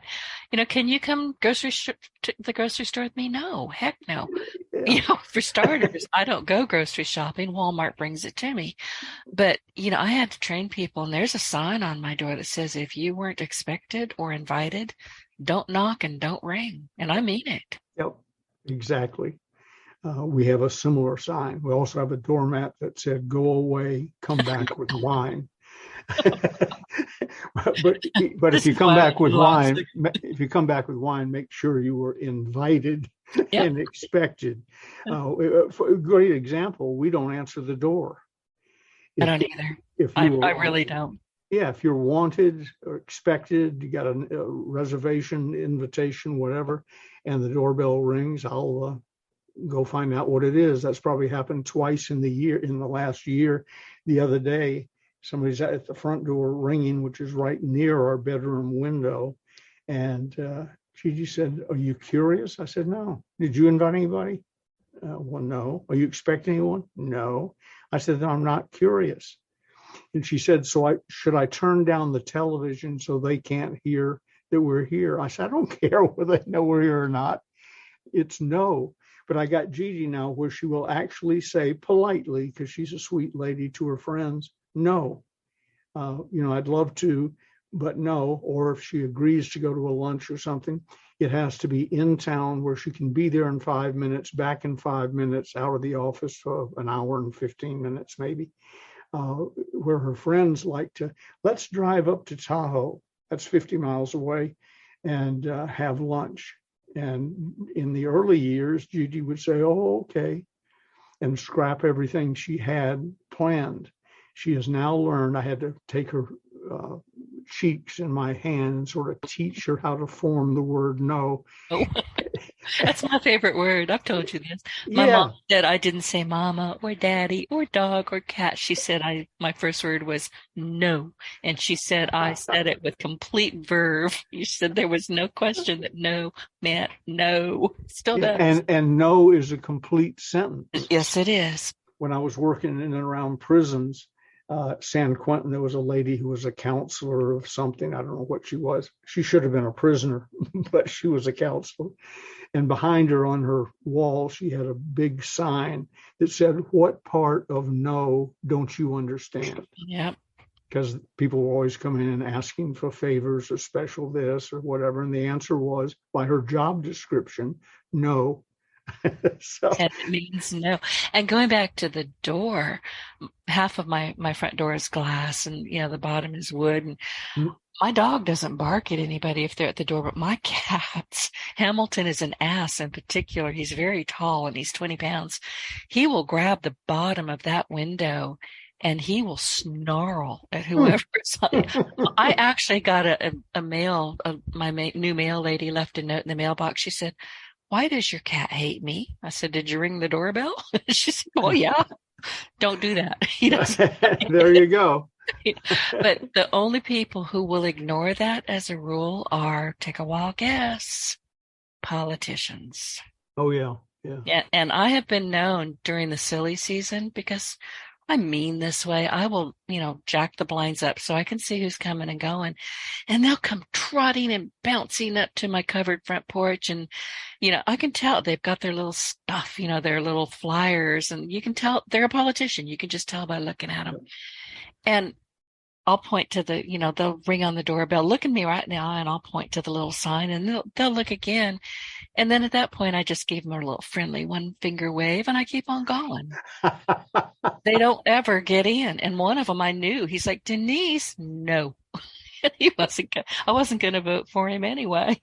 S2: can you come to the grocery store with me? No, heck no. Yeah. For starters, I don't go grocery shopping. Walmart brings it to me. But, I had to train people, and there's a sign on my door that says, if you weren't expected or invited, don't knock and don't ring. And I mean it.
S3: Yep, exactly. We have a similar sign. We also have a doormat that said, go away, come back with wine. but if you come back with wine, make sure you were invited and expected. For a great example, we don't answer the door.
S2: I don't either. I really don't.
S3: Yeah, if you're wanted or expected, you got a reservation, invitation, whatever, and the doorbell rings, I'll go find out what it is. That's probably happened twice in the last year. The other day, somebody's at the front door ringing, which is right near our bedroom window. And Gigi said, "Are you curious?" I said, "No." "Did you invite anybody?" "Well, no." "Are you expecting anyone?" "No." I said, "Then I'm not curious." And she said, "So should I turn down the television so they can't hear that we're here?" I said, "I don't care whether they know we're here or not. It's no." But I got Gigi now where she will actually say politely, because she's a sweet lady, to her friends, "No. I'd love to, but no." Or if she agrees to go to a lunch or something, it has to be in town where she can be there in 5 minutes, back in 5 minutes, out of the office for an hour and 15 minutes maybe. Where her friends like to, "Let's drive up to Tahoe. That's 50 miles away, and have lunch." And in the early years, Gigi would say, "Oh, okay," and scrap everything she had planned. She has now learned. I had to take her cheeks in my hand and sort of teach her how to form the word no.
S2: Oh, that's my favorite word. I've told you this. My
S3: Yeah.
S2: mom said I didn't say mama or daddy or dog or cat. She said my first word was no. And she said I said it with complete verve. You said there was no question that no meant no. Still
S3: Yeah,
S2: does.
S3: and no is a complete sentence.
S2: Yes, it is.
S3: When I was working in and around prisons, San Quentin, there was a lady who was a counselor of something. I don't know what she was. She should have been a prisoner, but she was a counselor. And behind her on her wall, she had a big sign that said, "What part of no don't you understand?"
S2: Yep.
S3: Because people were always coming in and asking for favors or special this or whatever. And the answer was, by her job description, no. So,
S2: And it means no. And going back to the door, half of my front door is glass and, the bottom is wood. And my dog doesn't bark at anybody if they're at the door, but my cats, Hamilton is an ass in particular. He's very tall and he's 20 pounds. He will grab the bottom of that window and he will snarl at whoever's on. I actually got a mail, my new mail lady left a note in the mailbox. She said, "Why does your cat hate me?" I said, "Did you ring the doorbell?" She said, "Oh, yeah." Don't do that. He doesn't.
S3: there you go.
S2: But the only people who will ignore that as a rule are, take a wild guess, politicians.
S3: Oh, yeah. Yeah.
S2: And I have been known during the silly season, because I'm mean this way, I will, jack the blinds up so I can see who's coming and going. And they'll come trotting and bouncing up to my covered front porch. And, I can tell they've got their little stuff, their little flyers. And you can tell they're a politician. You can just tell by looking at them. And I'll point to they'll ring on the doorbell, look at me right now, and I'll point to the little sign, and they'll look again. And then at that point, I just gave them a little friendly one finger wave, and I keep on going. They don't ever get in. And one of them I knew, he's like, "Denise, no." I wasn't going to vote for him anyway.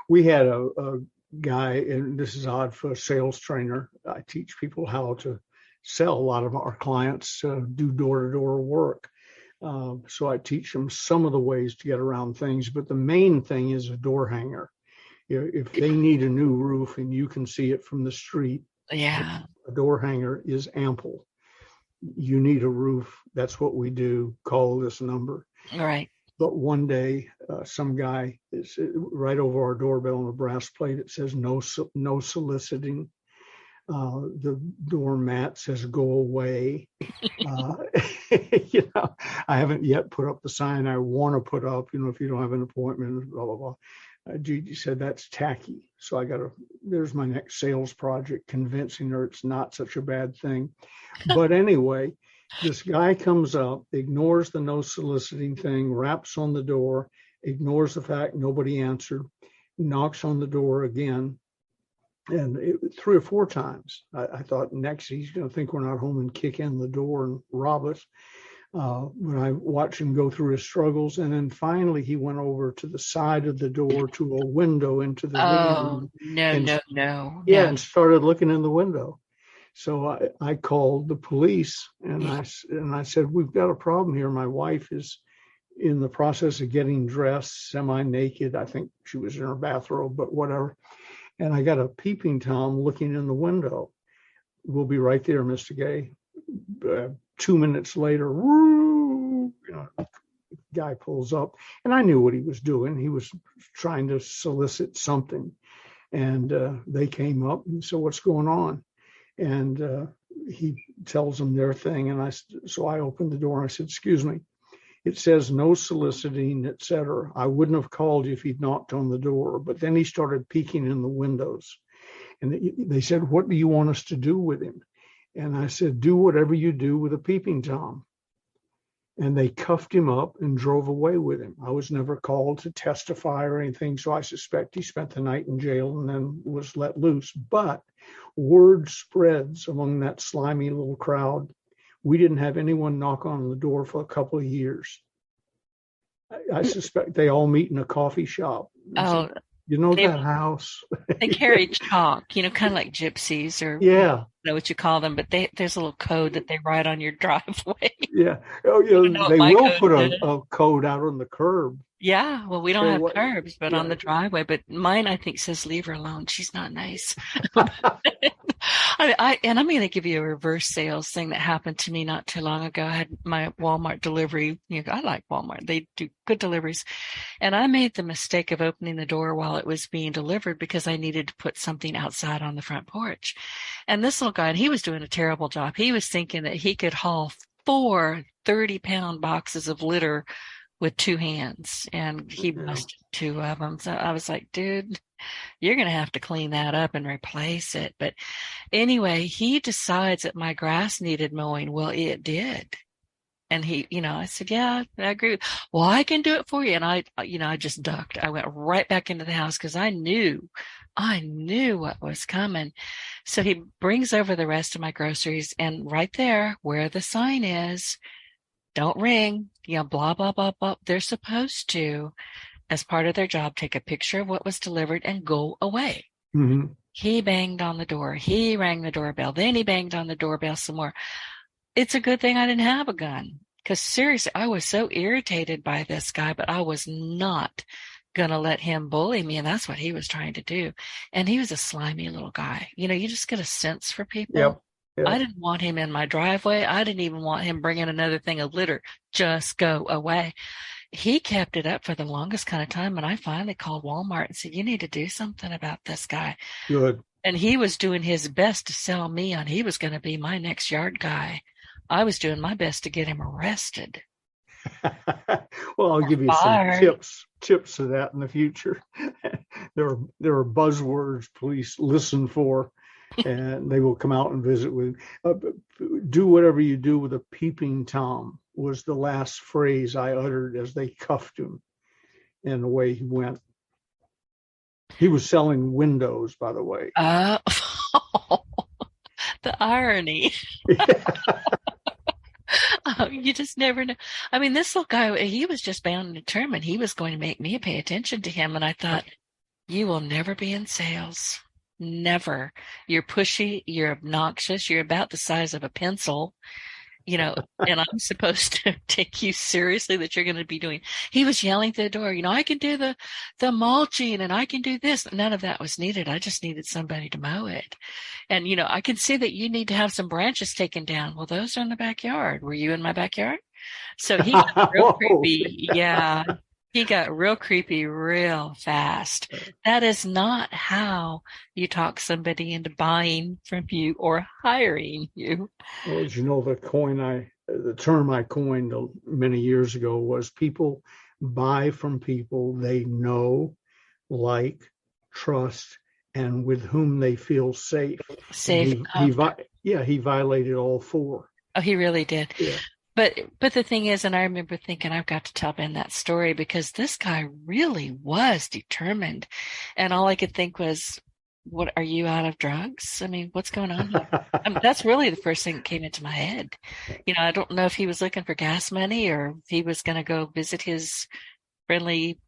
S3: We had a guy, and this is odd for a sales trainer. I teach people how to sell. A lot of our clients do door-to-door work. So I teach them some of the ways to get around things, but the main thing is a door hanger. If they need a new roof and you can see it from the street,
S2: yeah,
S3: a door hanger is ample. You need a roof. That's what we do. Call this number.
S2: Right.
S3: But one day, some guy is right over our doorbell on a brass plate. It says no soliciting. The doormat says "go away." I haven't yet put up the sign I want to put up. If you don't have an appointment, blah blah blah. Gigi said that's tacky, so there's my next sales project, convincing her it's not such a bad thing. But anyway, this guy comes up, ignores the no soliciting thing, raps on the door, ignores the fact nobody answered, knocks on the door again. And 3 or 4 times, I thought next he's going to think we're not home and kick in the door and rob us. When I watched him go through his struggles, and then finally he went over to the side of the door to a window into the living room.
S2: No.
S3: Yeah, and started looking in the window. So I called the police, and I said, "We've got a problem here. My wife is in the process of getting dressed, semi-naked. I think she was in her bathrobe, but whatever. And I got a peeping Tom looking in the window. We'll be right there, Mr. Gay. 2 minutes later, woo, guy pulls up, and I knew what he was doing. He was trying to solicit something. And they came up and said, "What's going on?" And he tells them their thing. And so I opened the door and I said, "Excuse me, it says no soliciting, etc. I wouldn't have called you if he'd knocked on the door." But then he started peeking in the windows. And they said, "What do you want us to do with him?" And I said, "Do whatever you do with a peeping Tom." And they cuffed him up and drove away with him. I was never called to testify or anything, so I suspect he spent the night in jail and then was let loose. But word spreads among that slimy little crowd. We didn't have anyone knock on the door for a couple of years. I suspect they all meet in a coffee shop.
S2: Oh,
S3: you know that house?
S2: They carry chalk, kind of like gypsies, or
S3: yeah,
S2: I don't know what you call them, but there's a little code that they write on your driveway.
S3: Yeah. Oh, they will put a code out on the curb.
S2: Yeah, well, we don't have curbs, but on the driveway. But mine, I think, says "Leave her alone. She's not nice." And I'm going to give you a reverse sales thing that happened to me not too long ago. I had my Walmart delivery. I like Walmart; they do good deliveries. And I made the mistake of opening the door while it was being delivered because I needed to put something outside on the front porch. And this little guy, and he was doing a terrible job. He was thinking that he could haul 4 30-pound boxes of litter with 2 hands, and he busted 2 of them. So I was like, "Dude, you're going to have to clean that up and replace it." But anyway, he decides that my grass needed mowing. Well, it did. And he, I said, "Yeah, I agree. Well, I can do it for you." And I just ducked. I went right back into the house because I knew what was coming. So he brings over the rest of my groceries, and right there where the sign is, "Don't ring," blah, blah, blah, blah. They're supposed to, as part of their job, take a picture of what was delivered and go away.
S3: Mm-hmm.
S2: He banged on the door. He rang the doorbell. Then he banged on the doorbell some more. It's a good thing I didn't have a gun, because seriously, I was so irritated by this guy, but I was not going to let him bully me. And that's what he was trying to do. And he was a slimy little guy. You just get a sense for people.
S3: Yep.
S2: I didn't want him in my driveway. I didn't even want him bringing another thing of litter. Just go away. He kept it up for the longest kind of time. And I finally called Walmart and said, "You need to do something about this guy."
S3: Good.
S2: And he was doing his best to sell me on he was going to be my next yard guy. I was doing my best to get him arrested.
S3: Well, I'll give you some tips to that in the future. There are buzzwords police listen for, and they will come out and visit with. Do whatever you do with a peeping Tom was the last phrase I uttered as they cuffed him, and away he went. He was selling windows, by the way.
S2: The irony. You just never know. I mean, this little guy, he was just bound and determined he was going to make me pay attention to him. And I thought, you will never be in sales. Never. You're pushy. You're obnoxious. You're about the size of a pencil, and I'm supposed to take you seriously that you're going to be doing. He was yelling through the door, "I can do the mulching and I can do this." None of that was needed. I just needed somebody to mow it. And, I can see that you need to have some branches taken down. Well, those are in the backyard. Were you in my backyard? So he got real creepy. Yeah. He got real creepy real fast. That is not how you talk somebody into buying from you or hiring you.
S3: Well, as you know, the term I coined many years ago was people buy from people they know, like, trust, and with whom they feel safe.
S2: Safe.
S3: He violated all 4.
S2: Oh, he really did.
S3: Yeah.
S2: But the thing is, and I remember thinking, I've got to tell Ben that story because this guy really was determined. And all I could think was, what, are you out of drugs? I mean, what's going on here? That's really the first thing that came into my head. I don't know if he was looking for gas money or if he was going to go visit his friendly,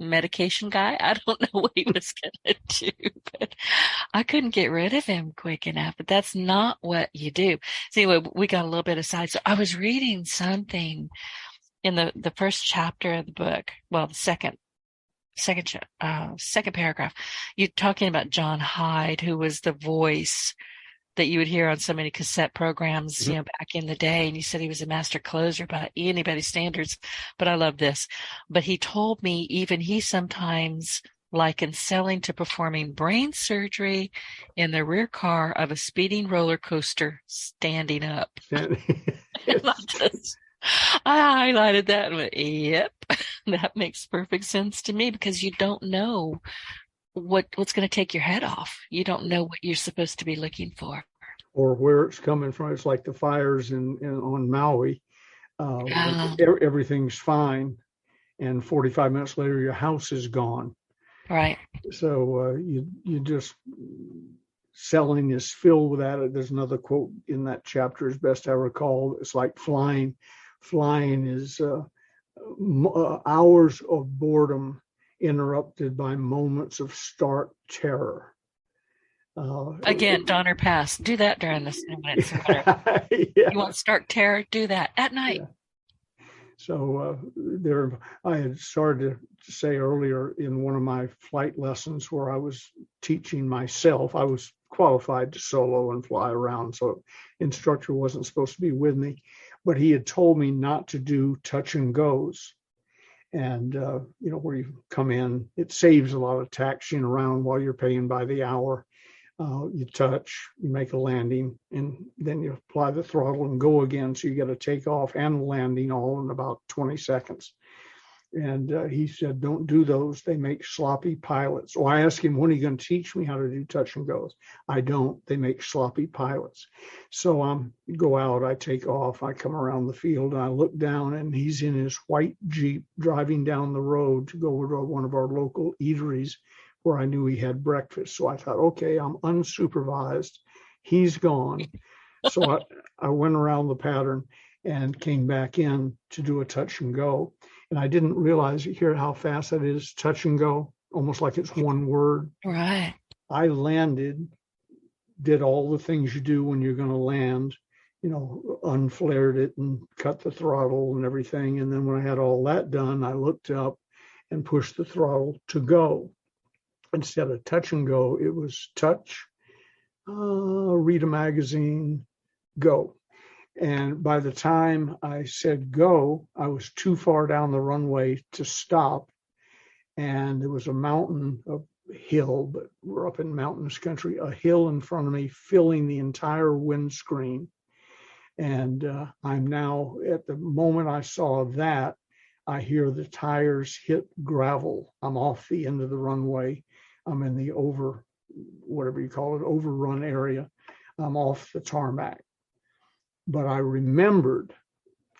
S2: medication guy. I don't know what he was going to do, but I couldn't get rid of him quick enough. But that's not what you do. So anyway, we got a little bit aside. So I was reading something in the first chapter of the book. Well, the second second paragraph, you're talking about John Hyde, who was the voice that you would hear on so many cassette programs,
S3: Mhm.
S2: back in the day. And you said he was a master closer by anybody's standards. But I love this. But he told me even he sometimes likens selling to performing brain surgery in the rear car of a speeding roller coaster standing up.
S3: And
S2: And I highlighted that and went, yep, that makes perfect sense to me, because you don't know what's going to take your head off. You don't know what you're supposed to be looking for.
S3: or where it's coming from. It's like the fires on Maui.
S2: Yeah,
S3: Everything's fine, and 45 minutes later, your house is gone.
S2: right.
S3: So you just selling is filled with that. There's another quote in that chapter, as best I recall. It's like flying. Flying is hours of boredom interrupted by moments of stark terror.
S2: Again, Donner Pass. Do that during the snow when it's winter.
S3: Yeah.
S2: You want stark terror? Do that at night.
S3: Yeah. So I had started to say earlier in one of my flight lessons where I was teaching myself. I was qualified to solo and fly around, so instructor wasn't supposed to be with me, but he had told me not to do touch and goes. And where you come in, it saves a lot of taxiing around while you're paying by the hour. You touch, you make a landing, and then you apply the throttle and go again. So you get a takeoff and landing all in about 20 seconds. And he said, don't do those. They make sloppy pilots. So I asked him, when are you going to teach me how to do touch and goes? I don't. They make sloppy pilots. So I go out, I take off, I come around the field, and I look down, and he's in his white Jeep driving down the road to go to one of our local eateries where I knew he had breakfast. So I thought, okay, I'm unsupervised. He's gone. So I went around the pattern and came back in to do a touch and go. And I didn't realize, you hear how fast that is, touch and go, almost like it's one word.
S2: Right.
S3: I landed, did all the things you do when you're going to land, unflared it and cut the throttle and everything. And then when I had all that done, I looked up and pushed the throttle to go. Instead of touch and go, it was touch, read a magazine, go. And by the time I said go, I was too far down the runway to stop. And there was a mountain, a hill, but we're up in mountainous country, a hill in front of me filling the entire windscreen. And I'm now, at the moment I saw that, I hear the tires hit gravel. I'm off the end of the runway. I'm in the overrun area. I'm off the tarmac. But I remembered,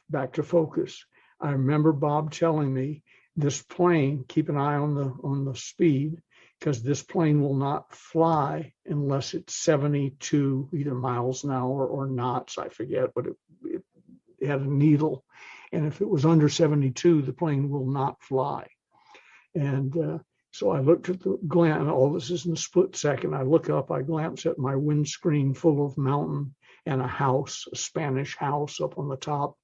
S3: back to focus, I remember Bob telling me, this plane, keep an eye on the speed, because this plane will not fly unless it's 72 either miles an hour or knots. I forget, but it had a needle. And if it was under 72, the plane will not fly. And so I looked at the glance, all this is in a split second. I look up, I glance at my windscreen full of mountain and a house, a Spanish house up on the top.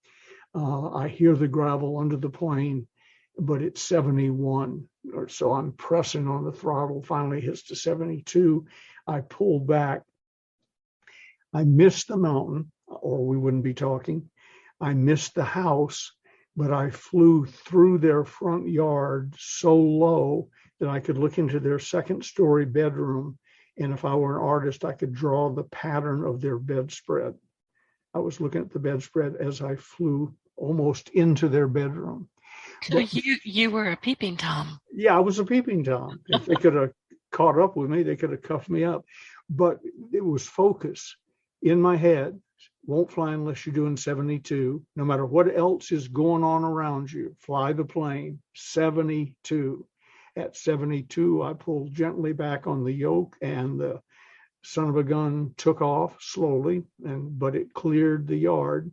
S3: I hear the gravel under the plane, but it's 71. So I'm pressing on the throttle, finally hits to 72. I pull back. I missed the mountain, or we wouldn't be talking. I missed the house, but I flew through their front yard so low that I could look into their second-story bedroom. And if I were an artist, I could draw the pattern of their bedspread. I was looking at the bedspread as I flew almost into their bedroom.
S2: So you were a peeping Tom.
S3: Yeah, I was a peeping Tom. If they could have caught up with me, they could have cuffed me up. But it was focus in my head. Won't fly unless you're doing 72. No matter what else is going on around you, fly the plane. 72. At 72, I pulled gently back on the yoke, and the son of a gun took off slowly, but it cleared the yard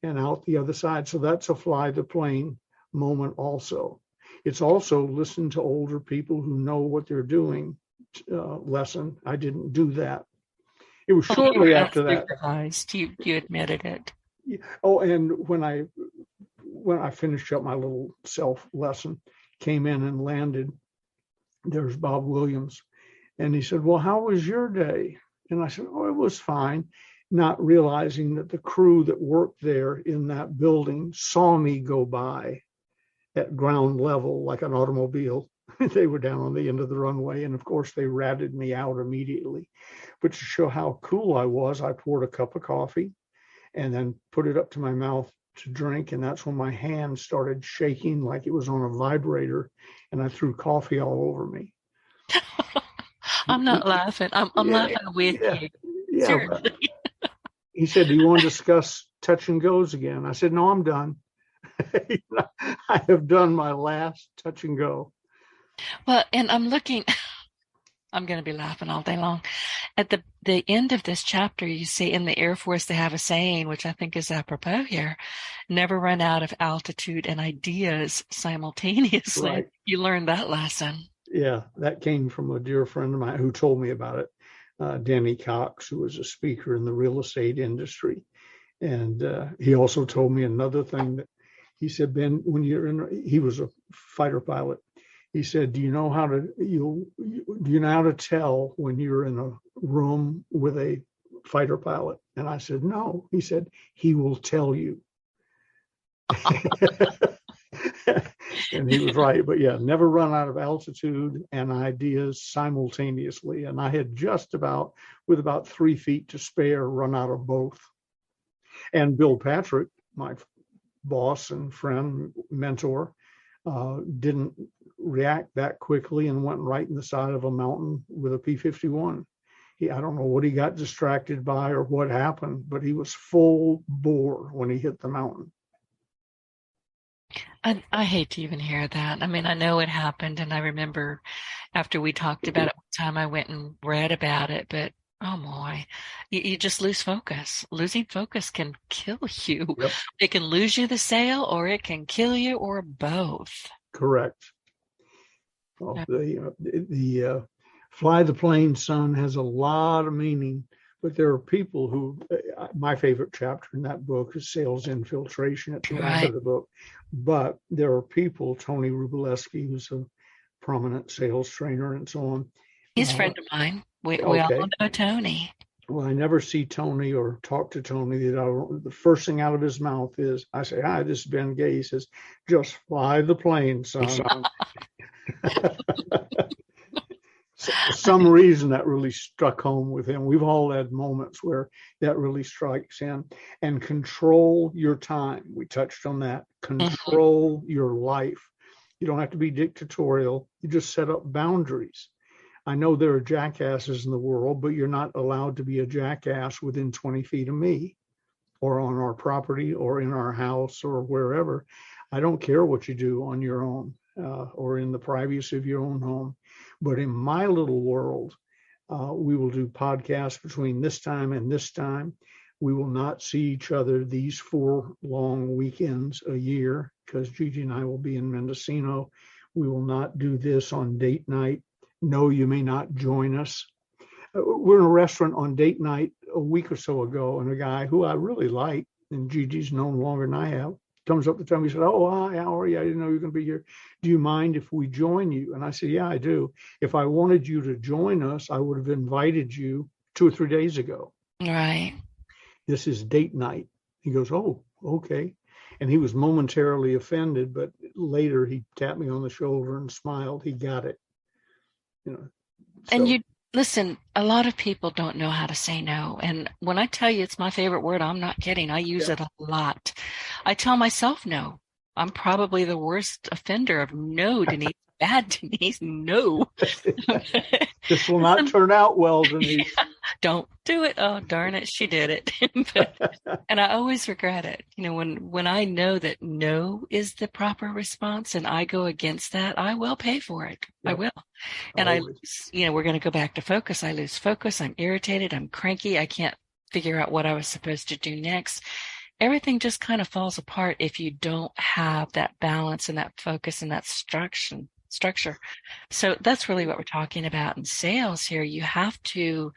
S3: and out the other side. So that's a fly the plane moment also. It's also listen to older people who know what they're doing lesson. I didn't do that. It was shortly after that.
S2: You admitted it.
S3: Oh, and when I finished up my little self lesson, came in and landed, there's Bob Williams. And he said, well, how was your day? And I said, oh, it was fine. Not realizing that the crew that worked there in that building saw me go by at ground level like an automobile. They were down on the end of the runway. And of course, they ratted me out immediately. But to show how cool I was, I poured a cup of coffee and then put it up to my mouth to drink. And that's when my hand started shaking like it was on a vibrator. And I threw coffee all over me.
S2: I'm not laughing. I'm laughing with you.
S3: Yeah.
S2: Seriously.
S3: He said, do you want to discuss touch and goes again? I said, no, I'm done. I have done my last touch and go.
S2: Well, and I'm looking, I'm going to be laughing all day long. At the end of this chapter, you see in the Air Force, they have a saying, which I think is apropos here, never run out of altitude and ideas simultaneously.
S3: Right.
S2: You learned that lesson.
S3: Yeah, that came from a dear friend of mine who told me about it, Danny Cox, who was a speaker in the real estate industry. And he also told me another thing that he said, Ben, when he was a fighter pilot. He said, do you know how to tell when you're in a room with a fighter pilot? And I said, no. He said, he will tell you. And he was right. But yeah, never run out of altitude and ideas simultaneously. And I had just about, with about 3 feet to spare, run out of both. And Bill Patrick, my boss and friend, mentor, didn't react that quickly and went right in the side of a mountain with a P-51. I don't know what he got distracted by or what happened, but he was full bore when he hit the mountain.
S2: I hate to even hear that. I mean, I know it happened, and I remember after we talked about it one time, I went and read about it, but oh boy, you just lose focus. Losing focus can kill you.
S3: Yep.
S2: It can lose you the sale, or it can kill you, or both.
S3: Correct. Well, the Fly the Plane, Son has a lot of meaning, but there are people who, my favorite chapter in that book is Sales Infiltration at the end of the book. But there are people, Tony Rubleski, who's a prominent sales trainer and so on.
S2: He's a friend of mine. We all know Tony.
S3: Well, I never see Tony or talk to Tony. The first thing out of his mouth is, I say, hi, this is Ben Gay. He says, just fly the plane, son. For some reason, that really struck home with him. We've all had moments where that really strikes in. And control your time. We touched on that. Control your life. You don't have to be dictatorial. You just set up boundaries. I know there are jackasses in the world, but you're not allowed to be a jackass within 20 feet of me or on our property or in our house or wherever. I don't care what you do on your own or in the privacy of your own home. But in my little world, we will do podcasts between this time and this time. We will not see each other these 4 long weekends a year because Gigi and I will be in Mendocino. We will not do this on date night. No, you may not join us. We're in a restaurant on date night a week or so ago, and a guy who I really like, and Gigi's known longer than I have, comes up to me. He said, oh, hi, how are you? I didn't know you were going to be here. Do you mind if we join you? And I said, yeah, I do. If I wanted you to join us, I would have invited you 2 or 3 days ago.
S2: Right.
S3: This is date night. He goes, oh, okay. And he was momentarily offended, but later he tapped me on the shoulder and smiled. He got it. You know. So.
S2: And you listen, a lot of people don't know how to say no. And when I tell you it's my favorite word, I'm not kidding. I use it a lot. I tell myself no. I'm probably the worst offender of no, Denise. Bad, Denise. No.
S3: This will not turn out well, Denise.
S2: Don't do it. Oh, darn it. She did it. And I always regret it. You know, when I know that no is the proper response and I go against that, I will pay for it. Yep. I will. And always. We're going to go back to focus. I lose focus. I'm irritated. I'm cranky. I can't figure out what I was supposed to do next. Everything just kind of falls apart if you don't have that balance and that focus and that structure. So that's really what we're talking about in sales here. You have to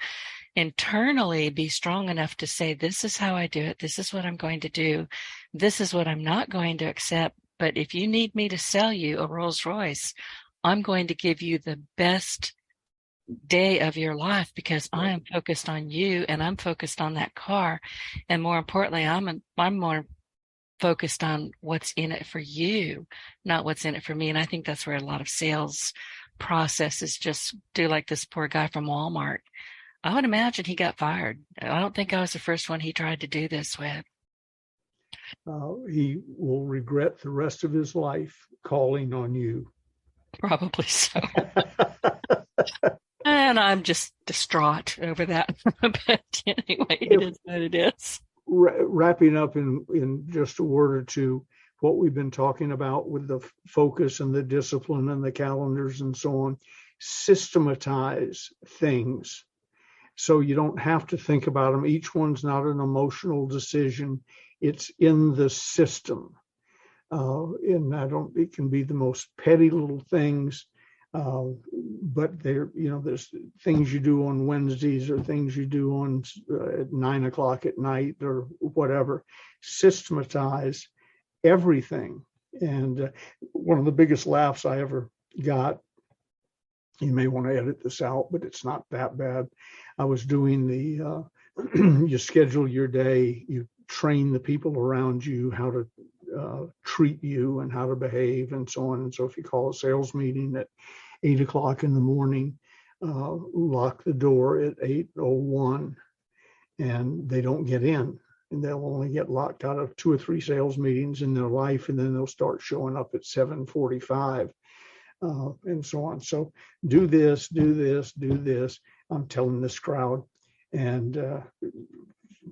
S2: internally be strong enough to say, this is how I do it. This is what I'm going to do. This is what I'm not going to accept. But if you need me to sell you a Rolls Royce, I'm going to give you the best day of your life because I am focused on you and I'm focused on that car. And more importantly, I'm more focused on what's in it for you, not what's in it for me. And I think that's where a lot of sales processes just do, like this poor guy from Walmart. I would imagine he got fired. I don't think I was the first one he tried to do this with.
S3: He will regret the rest of his life calling on you.
S2: Probably so. And I'm just distraught over that. But anyway, it is what it is.
S3: Wrapping up in just a word or two, what we've been talking about with the focus and the discipline and the calendars and so on, systematize things so you don't have to think about them. Each one's not an emotional decision. It's in the system. And it can be the most petty little things. But there's things you do on Wednesdays or things you do on at 9 o'clock at night or whatever. Systematize everything. And one of the biggest laughs I ever got, you may want to edit this out, but it's not that bad. I was doing you schedule your day, you train the people around you how to treat you and how to behave and so on. And so if you call a sales meeting at 8 o'clock in the morning, lock the door at 8:01, and they don't get in. And they'll only get locked out of 2 or 3 sales meetings in their life, and then they'll start showing up at 7:45, and so on. So do this. I'm telling this crowd, and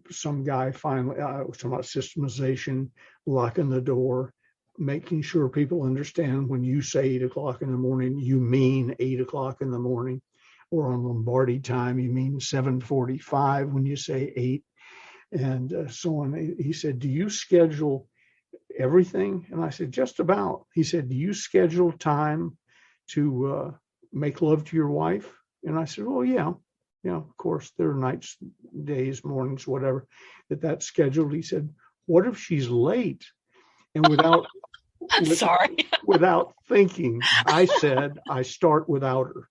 S3: some guy finally, I was talking about systemization, locking the door, making sure people understand when you say 8 o'clock in the morning, you mean 8 o'clock in the morning, or on Lombardi time, you mean 7:45 when you say 8, and so on. He said, do you schedule everything? And I said, just about. He said, do you schedule time to make love to your wife? And I said, well, yeah, of course, there are nights, days, mornings, whatever, that's scheduled. He said, what if she's late? And without thinking, I said, I start without her.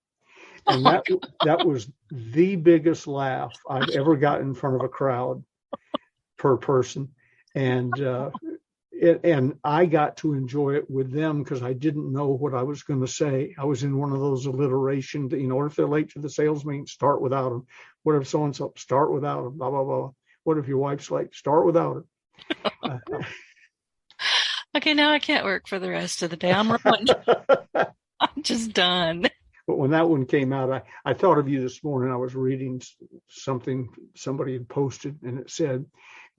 S3: And that was the biggest laugh I've ever got in front of a crowd per person. And I got to enjoy it with them because I didn't know what I was going to say. I was in one of those alliterations, if they're late to the sales meeting, start without them. What if so-and-so, start without them, blah, blah, blah. What if your wife's late? Start without her.
S2: Okay, now I can't work for the rest of the day. I'm ruined. I'm just done.
S3: But when that one came out, I thought of you this morning. I was reading something somebody had posted, and it said,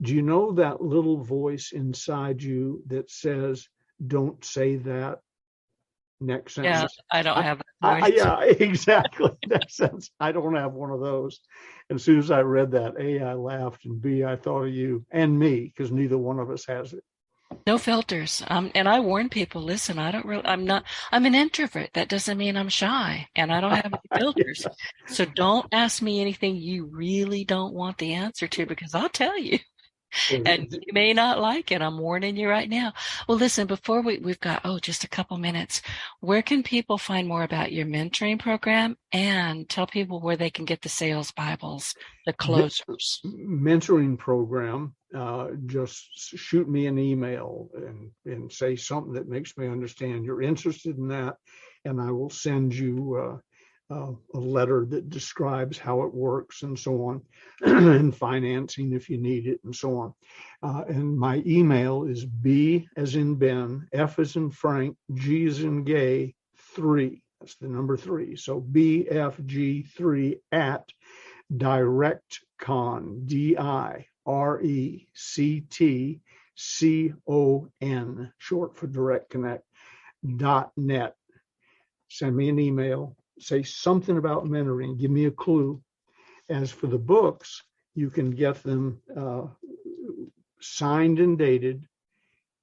S3: do you know that little voice inside you that says, don't say that next sentence?
S2: Yeah, I don't have that voice.
S3: Yeah, exactly. Next sentence. I don't have one of those. And as soon as I read that, A, I laughed, and B, I thought of you and me, because neither one of us has it.
S2: No filters. And I warn people, listen, I'm an introvert. That doesn't mean I'm shy, and I don't have any filters. So don't ask me anything you really don't want the answer to, because I'll tell you. And you may not like it. I'm warning you right now. Well, listen, before we've got, just a couple minutes. Where can people find more about your mentoring program, and tell people where they can get the sales Bibles, the closers?
S3: Mentoring program, just shoot me an email and say something that makes me understand you're interested in that. And I will send you a letter that describes how it works and so on, and financing if you need it and so on. And my email is B as in Ben, F as in Frank, G as in Gay, 3. That's the number 3. So BFG3 at DirectCon, DIRECTCON, short for Direct Connect, .net. Send me an email. Say something about mentoring. Give me a clue. As for the books, you can get them signed and dated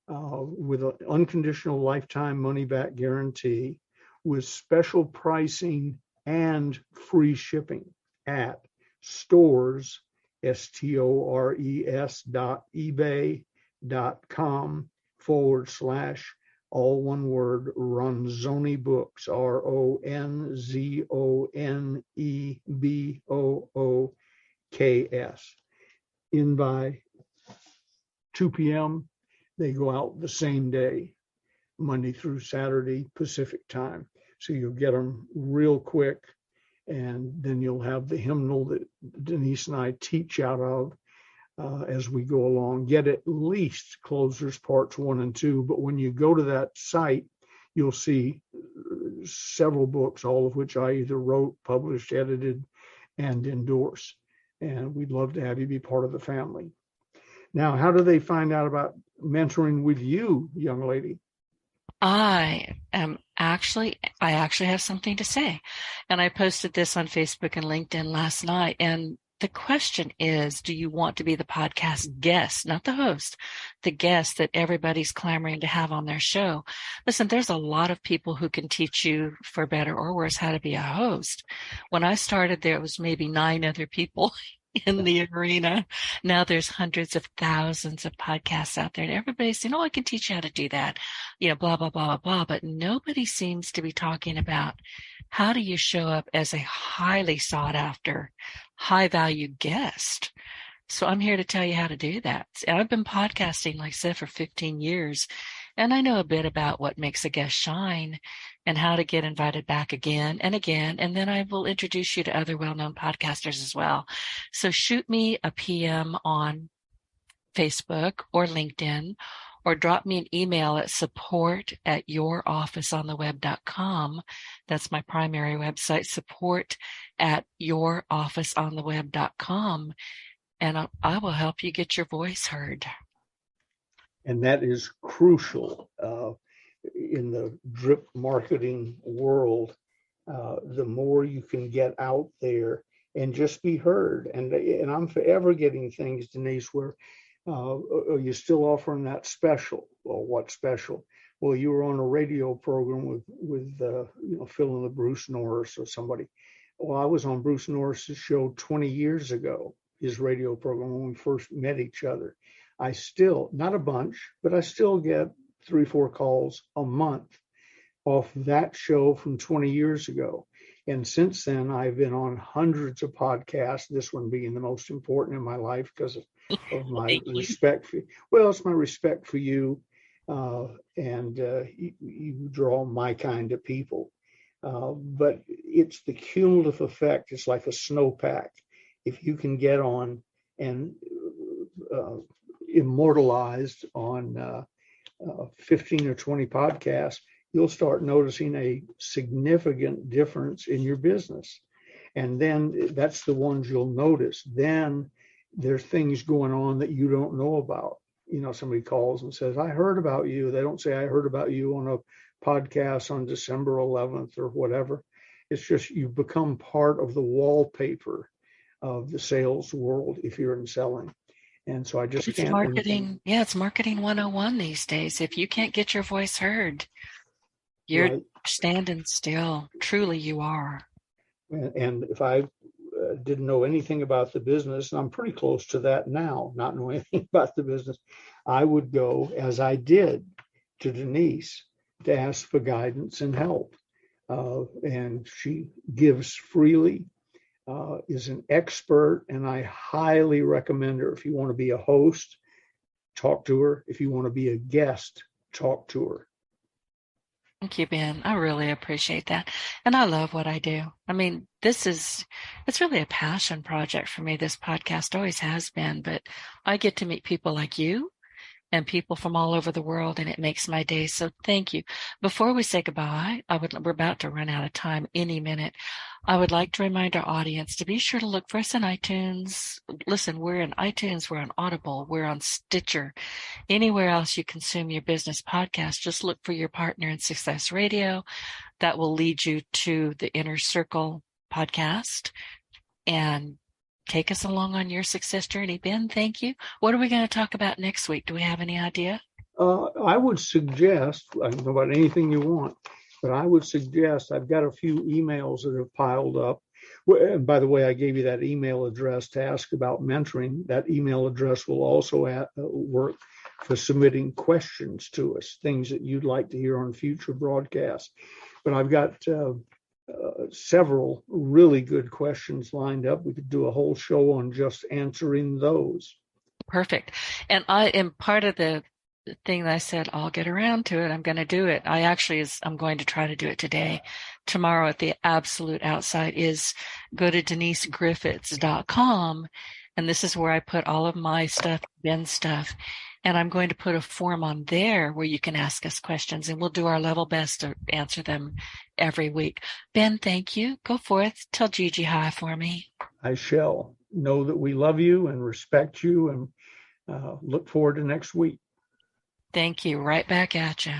S3: with an unconditional lifetime money-back guarantee, with special pricing and free shipping at stores, stores.ebay.com/ all one word, Ronzoni Books, RONZONEBOOKS. In by 2 p.m., they go out the same day, Monday through Saturday, Pacific time. So you'll get them real quick, and then you'll have the hymnal that Denise and I teach out of as we go along. Get at least Closers Parts 1 and 2, but when you go to that site, you'll see several books, all of which I either wrote, published, edited, and endorse. And we'd love to have you be part of the family. Now, how do they find out about mentoring with you, young lady?
S2: I actually have something to say. And I posted this on Facebook and LinkedIn last night. And the question is, do you want to be the podcast guest, not the host, the guest that everybody's clamoring to have on their show? Listen, there's a lot of people who can teach you, for better or worse, how to be a host. When I started, there was maybe 9 other people in the arena. Now there's hundreds of thousands of podcasts out there, and everybody's saying, I can teach you how to do that, blah, blah, blah, blah. But nobody seems to be talking about how do you show up as a highly sought after, high value guest. So I'm here to tell you how to do that. And I've been podcasting, like I said, for 15 years, and I know a bit about what makes a guest shine and how to get invited back again and again. And then I will introduce you to other well-known podcasters as well. So shoot me a PM on Facebook or LinkedIn, or drop me an email at support@yourofficeontheweb.com. That's my primary website, support@yourofficeontheweb.com. And I will help you get your voice heard.
S3: And that is crucial in the drip marketing world. The more you can get out there and just be heard. And I'm forever getting things, Denise, where are you still offering that special? Well, what special? Well, you were on a radio program with Phil and the Bruce Norris or somebody. Well, I was on Bruce Norris's show 20 years ago, his radio program, when we first met each other. I still, not a bunch, but I still get 3-4 calls a month off that show from 20 years ago. And since then, I've been on hundreds of podcasts, this one being the most important in my life because of my respect for you. Well, it's my respect for you, and you draw my kind of people. But it's the cumulative effect. It's like a snowpack. If you can get on and immortalized on 15 or 20 podcasts, you'll start noticing a significant difference in your business. And then that's the ones you'll notice. Then there's things going on that you don't know about. Somebody calls and says, I heard about you. They don't say, I heard about you on a podcast on December 11th or whatever. It's just you've become part of the wallpaper of the sales world if you're in selling. And so I just
S2: it's
S3: can't.
S2: Marketing. Yeah, it's marketing 101 these days. If you can't get your voice heard, you're right. Standing still. Truly, you are.
S3: And if I didn't know anything about the business, and I'm pretty close to that now, not knowing anything about the business, I would go, as I did, to Denise to ask for guidance and help. And she gives freely, is an expert, and I highly recommend her. If you want to be a host, talk to her. If you want to be a guest, talk to her.
S2: Thank you, Ben. I really appreciate that. And I love what I do. I mean, it's really a passion project for me. This podcast always has been, but I get to meet people like you and people from all over the world, and it makes my day. So thank you. Before we say goodbye, we're about to run out of time any minute. I would like to remind our audience to be sure to look for us in iTunes. Listen, we're in iTunes, we're on Audible, we're on Stitcher. Anywhere else you consume your business podcast, just look for Your Partner in Success Radio. That will lead you to the Inner Circle podcast and take us along on your success journey. Ben, thank you. What are we going to talk about next week? Do we have any idea?
S3: I would suggest, I don't know about anything you want, but I would suggest, I've got a few emails that have piled up. And by the way, I gave you that email address to ask about mentoring. That email address will also work for submitting questions to us, things that you'd like to hear on future broadcasts. But I've got several really good questions lined up. We could do a whole show on just answering those.
S2: Perfect. And I am part of the thing that I said, I'll get around to it. I'm going to do it. I'm going to try to do it today. Tomorrow at the absolute outside is go to denisegriffitts.com. And this is where I put all of my stuff, Ben's stuff. And I'm going to put a form on there where you can ask us questions, and we'll do our level best to answer them every week. Ben, thank you. Go forth. Tell Gigi hi for me.
S3: I shall. Know that we love you and respect you, and look forward to next week.
S2: Thank you. Right back at you.